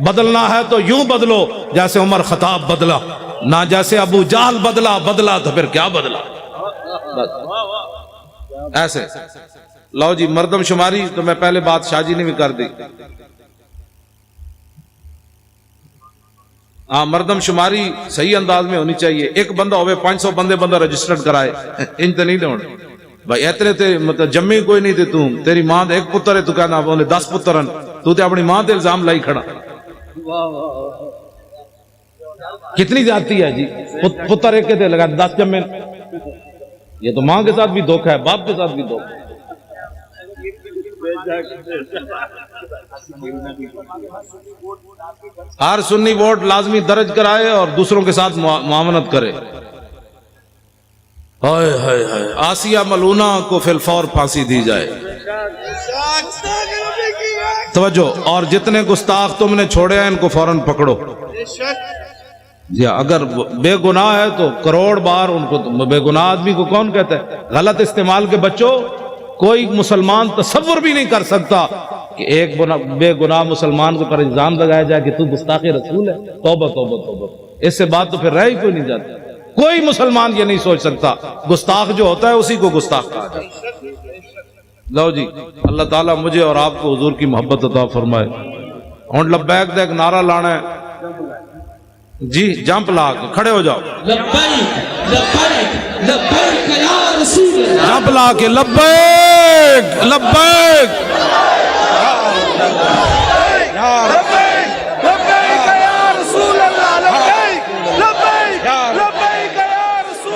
بدلنا ہے تو یوں بدلو جیسے عمر خطاب بدلا نہ جیسے ابو جہل بدلا تو پھر کیا بدلا ایسے لو جی مردم شماری تو میں پہلے بات شاہ جی نے بھی کر دی ہاں مردم شماری صحیح انداز میں ہونی چاہیے ایک بندہ ہوئے 500 بندہ رجسٹرڈ کرائے ان تے نہیں ہونے بھائی اتنے تے مطلب جمی کوئی نہیں تے تم تیری ماں دے ایک پتر ہے تو کہنا بولے 10 پتر ہیں تو تے اپنی ماں تے الزام لائی کھڑا کتنی زیادتی ہے جی پتر ایک کے تے لگا 10 جمے یہ تو ماں کے ساتھ بھی دھوکہ ہے باپ کے ساتھ بھی دھوکہ ہے ہر سنی ووٹ لازمی درج کرائے اور دوسروں کے ساتھ معاونت کرے آسیہ ملونہ کو فی الفور پھانسی دی جائے توجہ اور جتنے گستاخ تم نے چھوڑے ہیں ان کو فوراً پکڑو جی اگر بے گناہ ہے تو کروڑ بار ان کو بے گناہ آدمی کو کون کہتا ہے غلط استعمال کے بچوں کوئی مسلمان تصور بھی نہیں کر سکتا کہ ایک بے گناہ مسلمان کو پر الزام لگایا جائے کہ تو گستاخ رسول ہے توبہ توبہ توبہ اس سے بات تو پھر رہ ہی کوئی نہیں جاتا کوئی مسلمان یہ نہیں سوچ سکتا گستاخ جو ہوتا ہے اسی کو گستاخ کہا جاتا ہے لو جی اللہ تعالیٰ مجھے اور آپ کو حضور کی محبت عطا فرمائے اور لبیک دے ایک نعرہ لانا ہے جی جمپ لا کے کھڑے ہو جاؤ لبیک لبیک لبیک یا رسول اللہ جمپ لا کے لبیک لبیک